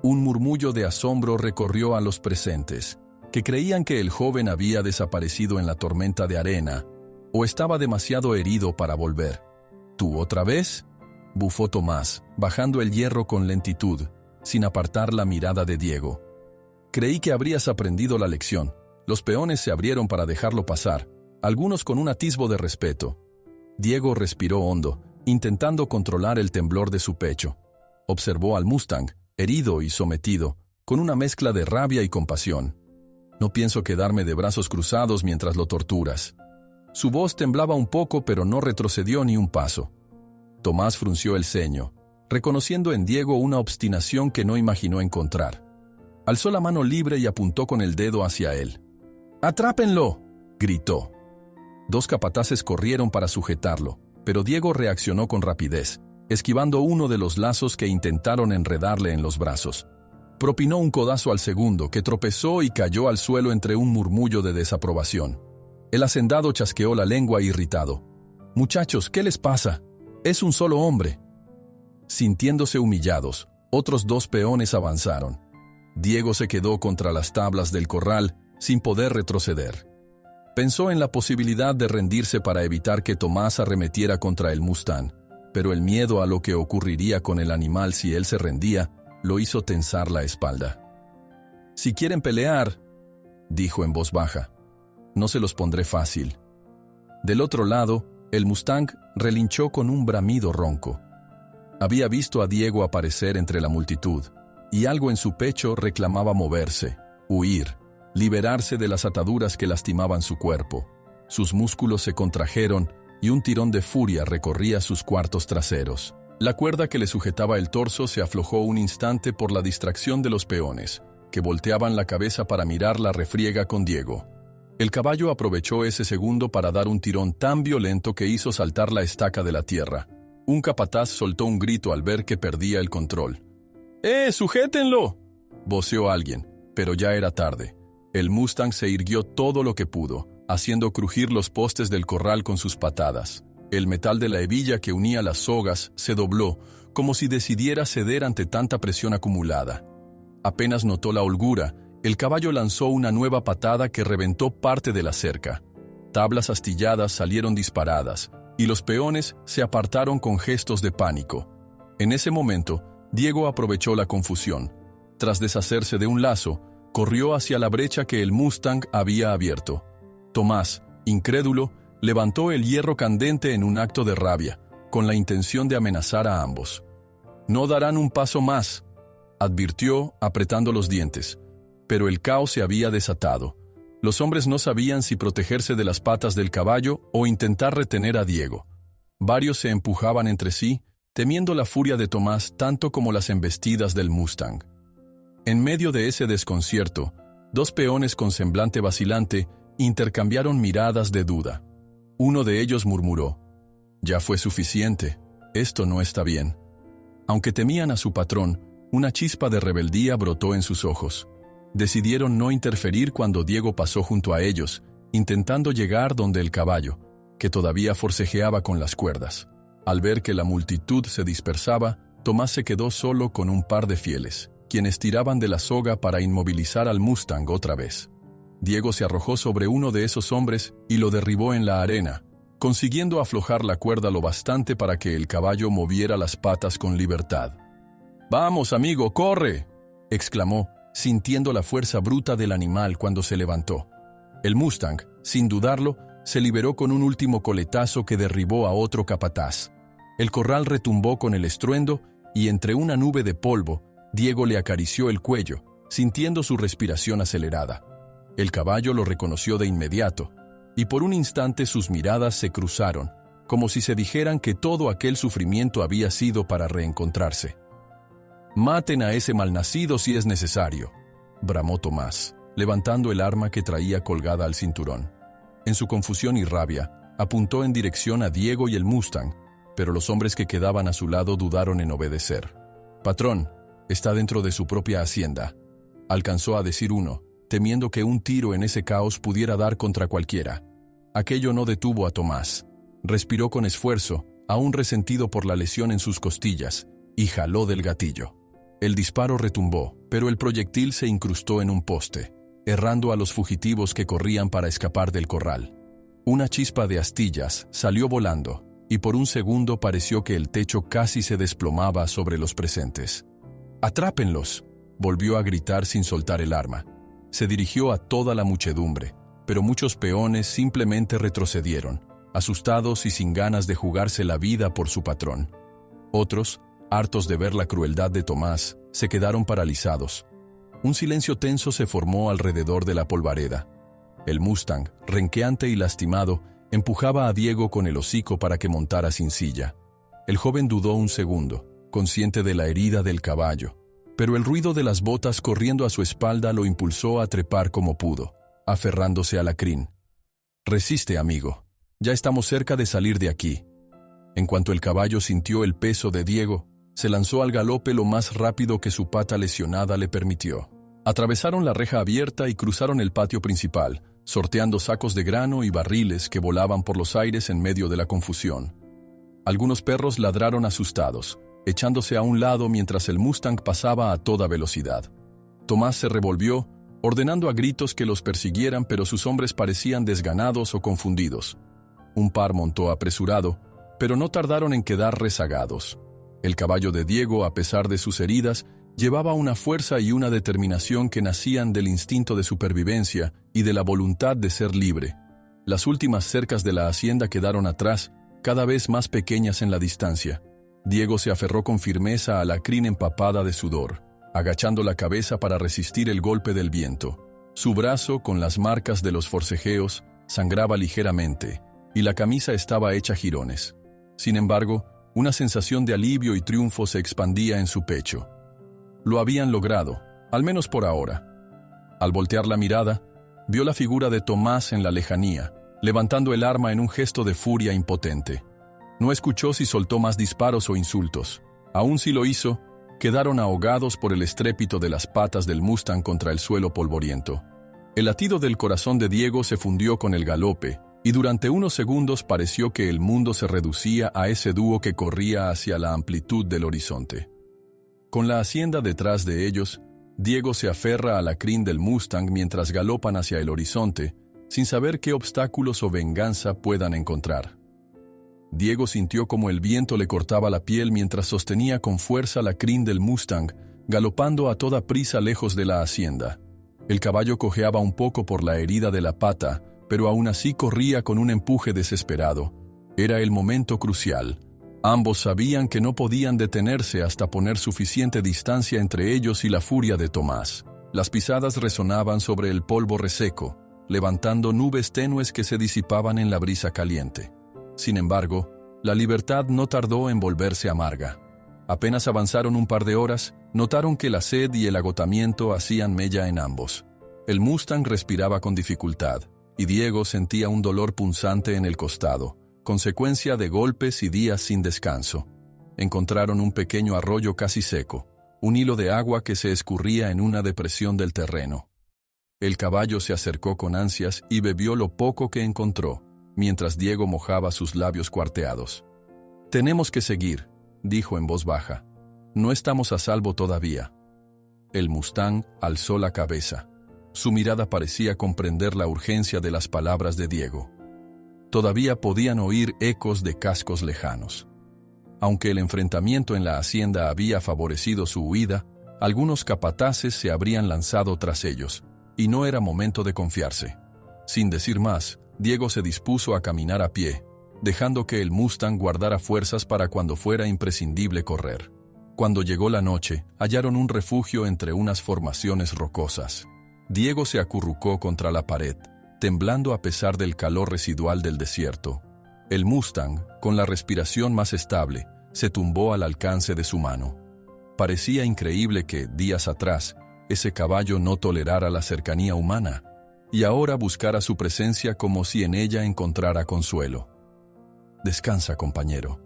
Un murmullo de asombro recorrió a los presentes, que creían que el joven había desaparecido en la tormenta de arena o estaba demasiado herido para volver. ¿Tú otra vez?, bufó Tomás, bajando el hierro con lentitud, sin apartar la mirada de Diego. Creí que habrías aprendido la lección. Los peones se abrieron para dejarlo pasar, algunos con un atisbo de respeto. Diego respiró hondo, intentando controlar el temblor de su pecho. Observó al Mustang, herido y sometido, con una mezcla de rabia y compasión. No pienso quedarme de brazos cruzados mientras lo torturas. Su voz temblaba un poco, pero no retrocedió ni un paso. Tomás frunció el ceño, reconociendo en Diego una obstinación que no imaginó encontrar. Alzó la mano libre y apuntó con el dedo hacia él. ¡Atrápenlo!, gritó. Dos capataces corrieron para sujetarlo, pero Diego reaccionó con rapidez, esquivando uno de los lazos que intentaron enredarle en los brazos. Propinó un codazo al segundo, que tropezó y cayó al suelo entre un murmullo de desaprobación. El hacendado chasqueó la lengua irritado. «Muchachos, ¿qué les pasa? Es un solo hombre». Sintiéndose humillados, otros dos peones avanzaron. Diego se quedó contra las tablas del corral, sin poder retroceder. Pensó en la posibilidad de rendirse para evitar que Tomás arremetiera contra el Mustang, pero el miedo a lo que ocurriría con el animal si él se rendía, lo hizo tensar la espalda. «Si quieren pelear», dijo en voz baja, «no se los pondré fácil». Del otro lado, el Mustang relinchó con un bramido ronco. Había visto a Diego aparecer entre la multitud, y algo en su pecho reclamaba moverse, huir, liberarse de las ataduras que lastimaban su cuerpo. Sus músculos se contrajeron y un tirón de furia recorría sus cuartos traseros. La cuerda que le sujetaba el torso se aflojó un instante por la distracción de los peones, que volteaban la cabeza para mirar la refriega con Diego. El caballo aprovechó ese segundo para dar un tirón tan violento que hizo saltar la estaca de la tierra. Un capataz soltó un grito al ver que perdía el control. ¡Sujétenlo!, voceó alguien, pero ya era tarde. El Mustang se irguió todo lo que pudo, haciendo crujir los postes del corral con sus patadas. El metal de la hebilla que unía las sogas se dobló, como si decidiera ceder ante tanta presión acumulada. Apenas notó la holgura, el caballo lanzó una nueva patada que reventó parte de la cerca. Tablas astilladas salieron disparadas, y los peones se apartaron con gestos de pánico. En ese momento, Diego aprovechó la confusión. Tras deshacerse de un lazo, corrió hacia la brecha que el Mustang había abierto. Tomás, incrédulo, levantó el hierro candente en un acto de rabia, con la intención de amenazar a ambos. «No darán un paso más», advirtió, apretando los dientes. Pero el caos se había desatado. Los hombres no sabían si protegerse de las patas del caballo o intentar retener a Diego. Varios se empujaban entre sí, temiendo la furia de Tomás tanto como las embestidas del Mustang. En medio de ese desconcierto, dos peones con semblante vacilante intercambiaron miradas de duda. Uno de ellos murmuró: «Ya fue suficiente, esto no está bien». Aunque temían a su patrón, una chispa de rebeldía brotó en sus ojos. Decidieron no interferir cuando Diego pasó junto a ellos, intentando llegar donde el caballo, que todavía forcejeaba con las cuerdas. Al ver que la multitud se dispersaba, Tomás se quedó solo con un par de fieles, quienes tiraban de la soga para inmovilizar al Mustang otra vez. Diego se arrojó sobre uno de esos hombres y lo derribó en la arena, consiguiendo aflojar la cuerda lo bastante para que el caballo moviera las patas con libertad. «¡Vamos, amigo, corre!», exclamó, sintiendo la fuerza bruta del animal cuando se levantó. El Mustang, sin dudarlo, se liberó con un último coletazo que derribó a otro capataz. El corral retumbó con el estruendo y entre una nube de polvo, Diego le acarició el cuello, sintiendo su respiración acelerada. El caballo lo reconoció de inmediato, y por un instante sus miradas se cruzaron, como si se dijeran que todo aquel sufrimiento había sido para reencontrarse. «Maten a ese malnacido si es necesario», bramó Tomás, levantando el arma que traía colgada al cinturón. En su confusión y rabia, apuntó en dirección a Diego y el Mustang, pero los hombres que quedaban a su lado dudaron en obedecer. «Patrón, está dentro de su propia hacienda», alcanzó a decir uno, temiendo que un tiro en ese caos pudiera dar contra cualquiera. Aquello no detuvo a Tomás. Respiró con esfuerzo, aún resentido por la lesión en sus costillas, y jaló del gatillo. El disparo retumbó, pero el proyectil se incrustó en un poste, errando a los fugitivos que corrían para escapar del corral. Una chispa de astillas salió volando, y por un segundo pareció que el techo casi se desplomaba sobre los presentes. «¡Atrápenlos!», volvió a gritar sin soltar el arma. Se dirigió a toda la muchedumbre, pero muchos peones simplemente retrocedieron, asustados y sin ganas de jugarse la vida por su patrón. Otros, hartos de ver la crueldad de Tomás, se quedaron paralizados. Un silencio tenso se formó alrededor de la polvareda. El Mustang, renqueante y lastimado, empujaba a Diego con el hocico para que montara sin silla. El joven dudó un segundo, consciente de la herida del caballo, pero el ruido de las botas corriendo a su espalda lo impulsó a trepar como pudo, aferrándose a la crin. «Resiste, amigo. Ya estamos cerca de salir de aquí». En cuanto el caballo sintió el peso de Diego, se lanzó al galope lo más rápido que su pata lesionada le permitió. Atravesaron la reja abierta y cruzaron el patio principal, sorteando sacos de grano y barriles que volaban por los aires en medio de la confusión. Algunos perros ladraron asustados, echándose a un lado mientras el Mustang pasaba a toda velocidad. Tomás se revolvió, ordenando a gritos que los persiguieran, pero sus hombres parecían desganados o confundidos. Un par montó apresurado, pero no tardaron en quedar rezagados. El caballo de Diego, a pesar de sus heridas, llevaba una fuerza y una determinación que nacían del instinto de supervivencia y de la voluntad de ser libre. Las últimas cercas de la hacienda quedaron atrás, cada vez más pequeñas en la distancia. Diego se aferró con firmeza a la crin empapada de sudor, agachando la cabeza para resistir el golpe del viento. Su brazo, con las marcas de los forcejeos, sangraba ligeramente, y la camisa estaba hecha jirones. Sin embargo, una sensación de alivio y triunfo se expandía en su pecho. Lo habían logrado, al menos por ahora. Al voltear la mirada, vio la figura de Tomás en la lejanía, levantando el arma en un gesto de furia impotente. No escuchó si soltó más disparos o insultos. Aun si lo hizo, quedaron ahogados por el estrépito de las patas del Mustang contra el suelo polvoriento. El latido del corazón de Diego se fundió con el galope, y durante unos segundos pareció que el mundo se reducía a ese dúo que corría hacia la amplitud del horizonte. Con la hacienda detrás de ellos, Diego se aferra a la crin del Mustang mientras galopan hacia el horizonte, sin saber qué obstáculos o venganza puedan encontrar. Diego sintió como el viento le cortaba la piel mientras sostenía con fuerza la crin del Mustang, galopando a toda prisa lejos de la hacienda. El caballo cojeaba un poco por la herida de la pata, pero aún así corría con un empuje desesperado. Era el momento crucial. Ambos sabían que no podían detenerse hasta poner suficiente distancia entre ellos y la furia de Tomás. Las pisadas resonaban sobre el polvo reseco, levantando nubes tenues que se disipaban en la brisa caliente. Sin embargo, la libertad no tardó en volverse amarga. Apenas avanzaron un par de horas, notaron que la sed y el agotamiento hacían mella en ambos. El Mustang respiraba con dificultad, y Diego sentía un dolor punzante en el costado, consecuencia de golpes y días sin descanso. Encontraron un pequeño arroyo casi seco, un hilo de agua que se escurría en una depresión del terreno. El caballo se acercó con ansias y bebió lo poco que encontró, mientras Diego mojaba sus labios cuarteados. «Tenemos que seguir», dijo en voz baja. «No estamos a salvo todavía». El Mustang alzó la cabeza. Su mirada parecía comprender la urgencia de las palabras de Diego. Todavía podían oír ecos de cascos lejanos. Aunque el enfrentamiento en la hacienda había favorecido su huida, algunos capataces se habrían lanzado tras ellos, y no era momento de confiarse. Sin decir más, Diego se dispuso a caminar a pie, dejando que el Mustang guardara fuerzas para cuando fuera imprescindible correr. Cuando llegó la noche, hallaron un refugio entre unas formaciones rocosas. Diego se acurrucó contra la pared, temblando a pesar del calor residual del desierto. El Mustang, con la respiración más estable, se tumbó al alcance de su mano. Parecía increíble que, días atrás, ese caballo no tolerara la cercanía humana, y ahora buscara su presencia como si en ella encontrara consuelo. «Descansa, compañero»,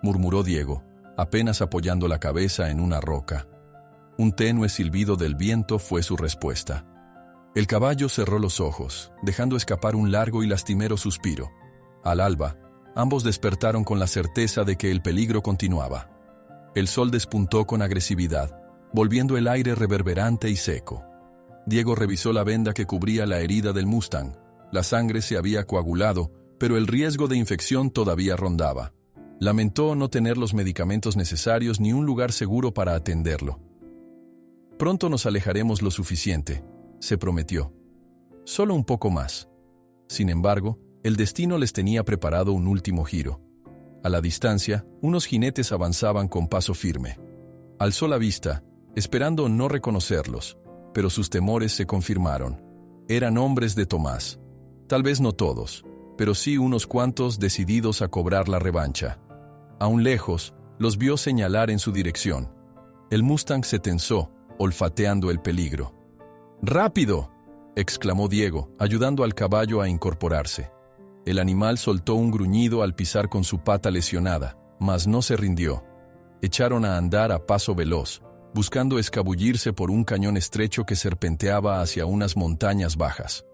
murmuró Diego, apenas apoyando la cabeza en una roca. Un tenue silbido del viento fue su respuesta. El caballo cerró los ojos, dejando escapar un largo y lastimero suspiro. Al alba, ambos despertaron con la certeza de que el peligro continuaba. El sol despuntó con agresividad, volviendo el aire reverberante y seco. Diego revisó la venda que cubría la herida del Mustang. La sangre se había coagulado, pero el riesgo de infección todavía rondaba. Lamentó no tener los medicamentos necesarios ni un lugar seguro para atenderlo. «Pronto nos alejaremos lo suficiente», se prometió. «Solo un poco más». Sin embargo, el destino les tenía preparado un último giro. A la distancia, unos jinetes avanzaban con paso firme. Alzó la vista, esperando no reconocerlos, pero sus temores se confirmaron. Eran hombres de Tomás. Tal vez no todos, pero sí unos cuantos decididos a cobrar la revancha. Aún lejos, los vio señalar en su dirección. El Mustang se tensó, olfateando el peligro. «¡Rápido!», exclamó Diego, ayudando al caballo a incorporarse. El animal soltó un gruñido al pisar con su pata lesionada, mas no se rindió. Echaron a andar a paso veloz, buscando escabullirse por un cañón estrecho que serpenteaba hacia unas montañas bajas.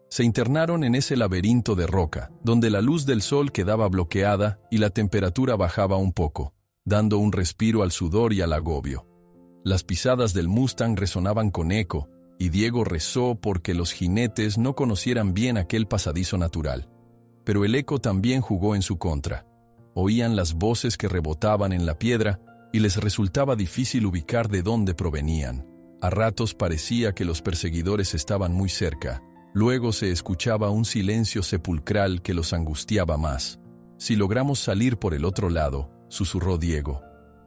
Se internaron en ese laberinto de roca, donde la luz del sol quedaba bloqueada y la temperatura bajaba un poco, dando un respiro al sudor y al agobio. Las pisadas del Mustang resonaban con eco, y Diego rezó porque los jinetes no conocieran bien aquel pasadizo natural. Pero el eco también jugó en su contra. Oían las voces que rebotaban en la piedra y les resultaba difícil ubicar de dónde provenían. A ratos parecía que los perseguidores estaban muy cerca. Luego se escuchaba un silencio sepulcral que los angustiaba más. «Si logramos salir por el otro lado», susurró Diego,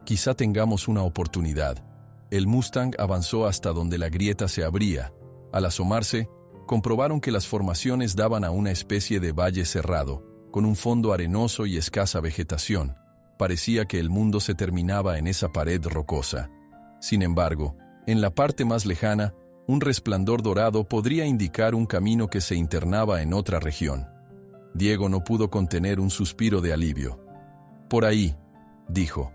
«quizá tengamos una oportunidad». El Mustang avanzó hasta donde la grieta se abría. Al asomarse, comprobaron que las formaciones daban a una especie de valle cerrado, con un fondo arenoso y escasa vegetación. Parecía que el mundo se terminaba en esa pared rocosa. Sin embargo, en la parte más lejana, un resplandor dorado podría indicar un camino que se internaba en otra región. Diego no pudo contener un suspiro de alivio. «Por ahí», dijo.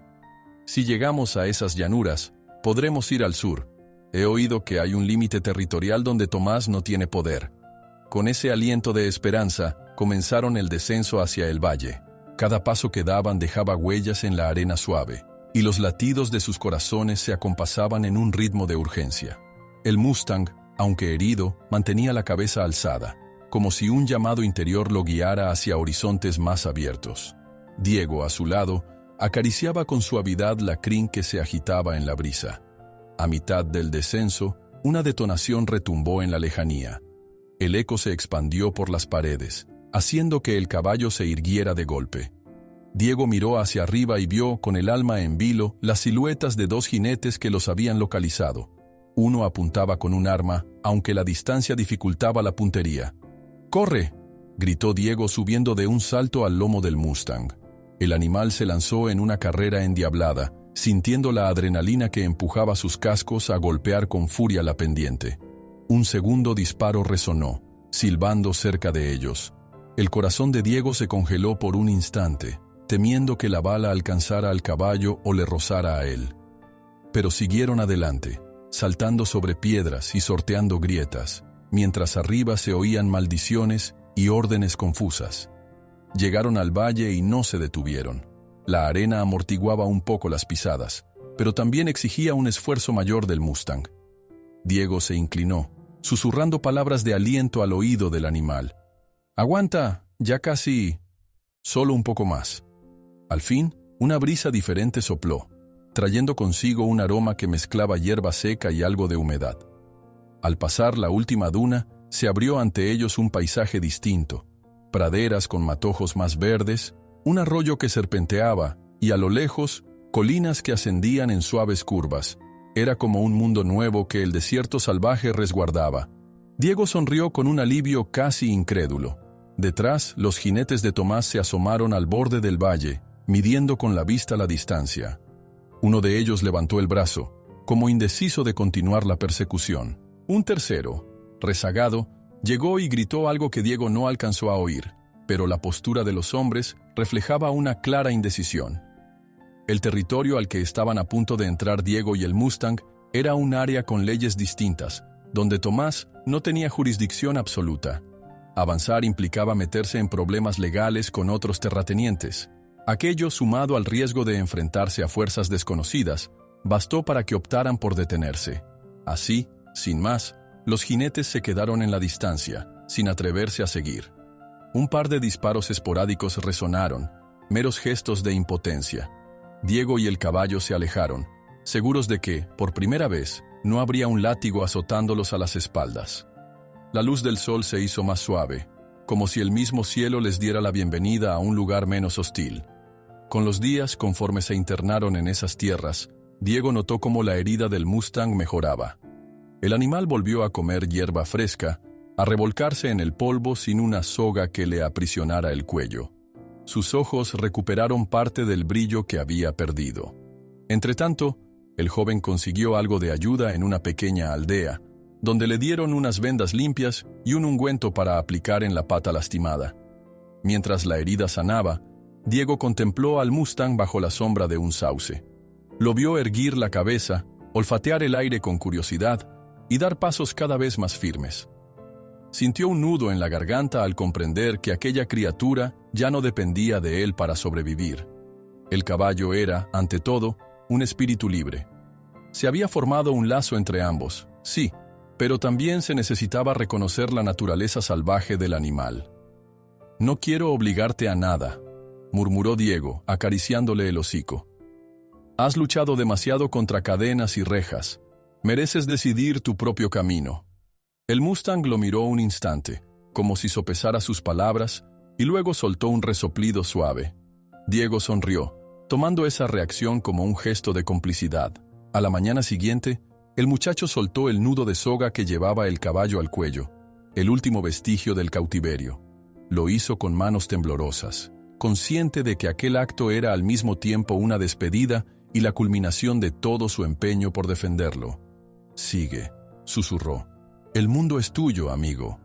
«Si llegamos a esas llanuras, podremos ir al sur. He oído que hay un límite territorial donde Tomás no tiene poder». Con ese aliento de esperanza, comenzaron el descenso hacia el valle. Cada paso que daban dejaba huellas en la arena suave, y los latidos de sus corazones se acompasaban en un ritmo de urgencia. El Mustang, aunque herido, mantenía la cabeza alzada, como si un llamado interior lo guiara hacia horizontes más abiertos. Diego, a su lado, acariciaba con suavidad la crin que se agitaba en la brisa. A mitad del descenso, una detonación retumbó en la lejanía. El eco se expandió por las paredes, haciendo que el caballo se irguiera de golpe. Diego miró hacia arriba y vio, con el alma en vilo, las siluetas de dos jinetes que los habían localizado. Uno apuntaba con un arma, aunque la distancia dificultaba la puntería. «¡Corre!», gritó Diego subiendo de un salto al lomo del Mustang. El animal se lanzó en una carrera endiablada, sintiendo la adrenalina que empujaba sus cascos a golpear con furia la pendiente. Un segundo disparo resonó, silbando cerca de ellos. El corazón de Diego se congeló por un instante, temiendo que la bala alcanzara al caballo o le rozara a él. Pero siguieron adelante, saltando sobre piedras y sorteando grietas, mientras arriba se oían maldiciones y órdenes confusas. Llegaron al valle y no se detuvieron. La arena amortiguaba un poco las pisadas, pero también exigía un esfuerzo mayor del Mustang. Diego se inclinó, susurrando palabras de aliento al oído del animal. «Aguanta, ya casi... solo un poco más». Al fin, una brisa diferente sopló, trayendo consigo un aroma que mezclaba hierba seca y algo de humedad. Al pasar la última duna, se abrió ante ellos un paisaje distinto, praderas con matojos más verdes, un arroyo que serpenteaba y a lo lejos, colinas que ascendían en suaves curvas. Era como un mundo nuevo que el desierto salvaje resguardaba. Diego sonrió con un alivio casi incrédulo. Detrás, los jinetes de Tomás se asomaron al borde del valle, midiendo con la vista la distancia. Uno de ellos levantó el brazo, como indeciso de continuar la persecución. Un tercero, rezagado, llegó y gritó algo que Diego no alcanzó a oír, pero la postura de los hombres reflejaba una clara indecisión. El territorio al que estaban a punto de entrar Diego y el Mustang era un área con leyes distintas, donde Tomás no tenía jurisdicción absoluta. Avanzar implicaba meterse en problemas legales con otros terratenientes. Aquello, sumado al riesgo de enfrentarse a fuerzas desconocidas, bastó para que optaran por detenerse. Así, sin más, los jinetes se quedaron en la distancia, sin atreverse a seguir. Un par de disparos esporádicos resonaron, meros gestos de impotencia. Diego y el caballo se alejaron, seguros de que, por primera vez, no habría un látigo azotándolos a las espaldas. La luz del sol se hizo más suave, como si el mismo cielo les diera la bienvenida a un lugar menos hostil. Con los días, conforme se internaron en esas tierras, Diego notó cómo la herida del Mustang mejoraba. El animal volvió a comer hierba fresca, a revolcarse en el polvo sin una soga que le aprisionara el cuello. Sus ojos recuperaron parte del brillo que había perdido. Entretanto, el joven consiguió algo de ayuda en una pequeña aldea, donde le dieron unas vendas limpias y un ungüento para aplicar en la pata lastimada. Mientras la herida sanaba, Diego contempló al Mustang bajo la sombra de un sauce. Lo vio erguir la cabeza, olfatear el aire con curiosidad y dar pasos cada vez más firmes. Sintió un nudo en la garganta al comprender que aquella criatura ya no dependía de él para sobrevivir. El caballo era, ante todo, un espíritu libre. Se había formado un lazo entre ambos, sí, pero también se necesitaba reconocer la naturaleza salvaje del animal. «No quiero obligarte a nada», murmuró Diego, acariciándole el hocico. «Has luchado demasiado contra cadenas y rejas. Mereces decidir tu propio camino». El Mustang lo miró un instante, como si sopesara sus palabras, y luego soltó un resoplido suave. Diego sonrió, tomando esa reacción como un gesto de complicidad. A la mañana siguiente, el muchacho soltó el nudo de soga que llevaba el caballo al cuello, el último vestigio del cautiverio. Lo hizo con manos temblorosas, consciente de que aquel acto era al mismo tiempo una despedida y la culminación de todo su empeño por defenderlo. «Sigue», susurró. «El mundo es tuyo, amigo».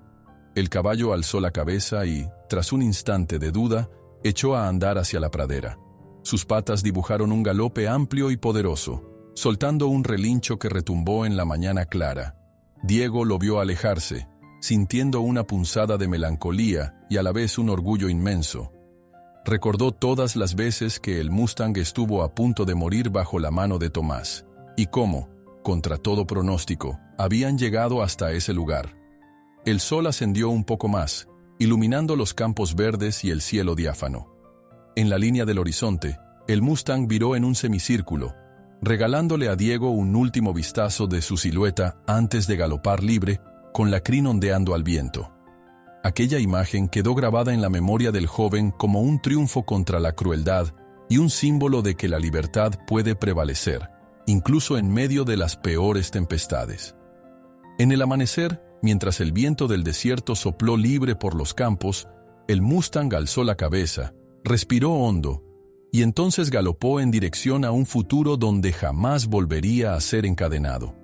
El caballo alzó la cabeza y, tras un instante de duda, echó a andar hacia la pradera. Sus patas dibujaron un galope amplio y poderoso, soltando un relincho que retumbó en la mañana clara. Diego lo vio alejarse, sintiendo una punzada de melancolía y a la vez un orgullo inmenso. Recordó todas las veces que el Mustang estuvo a punto de morir bajo la mano de Tomás, y cómo, contra todo pronóstico, habían llegado hasta ese lugar. El sol ascendió un poco más, iluminando los campos verdes y el cielo diáfano. En la línea del horizonte, el Mustang viró en un semicírculo, regalándole a Diego un último vistazo de su silueta antes de galopar libre, con la crin ondeando al viento. Aquella imagen quedó grabada en la memoria del joven como un triunfo contra la crueldad y un símbolo de que la libertad puede prevalecer, incluso en medio de las peores tempestades. En el amanecer, mientras el viento del desierto sopló libre por los campos, el Mustang alzó la cabeza, respiró hondo, y entonces galopó en dirección a un futuro donde jamás volvería a ser encadenado.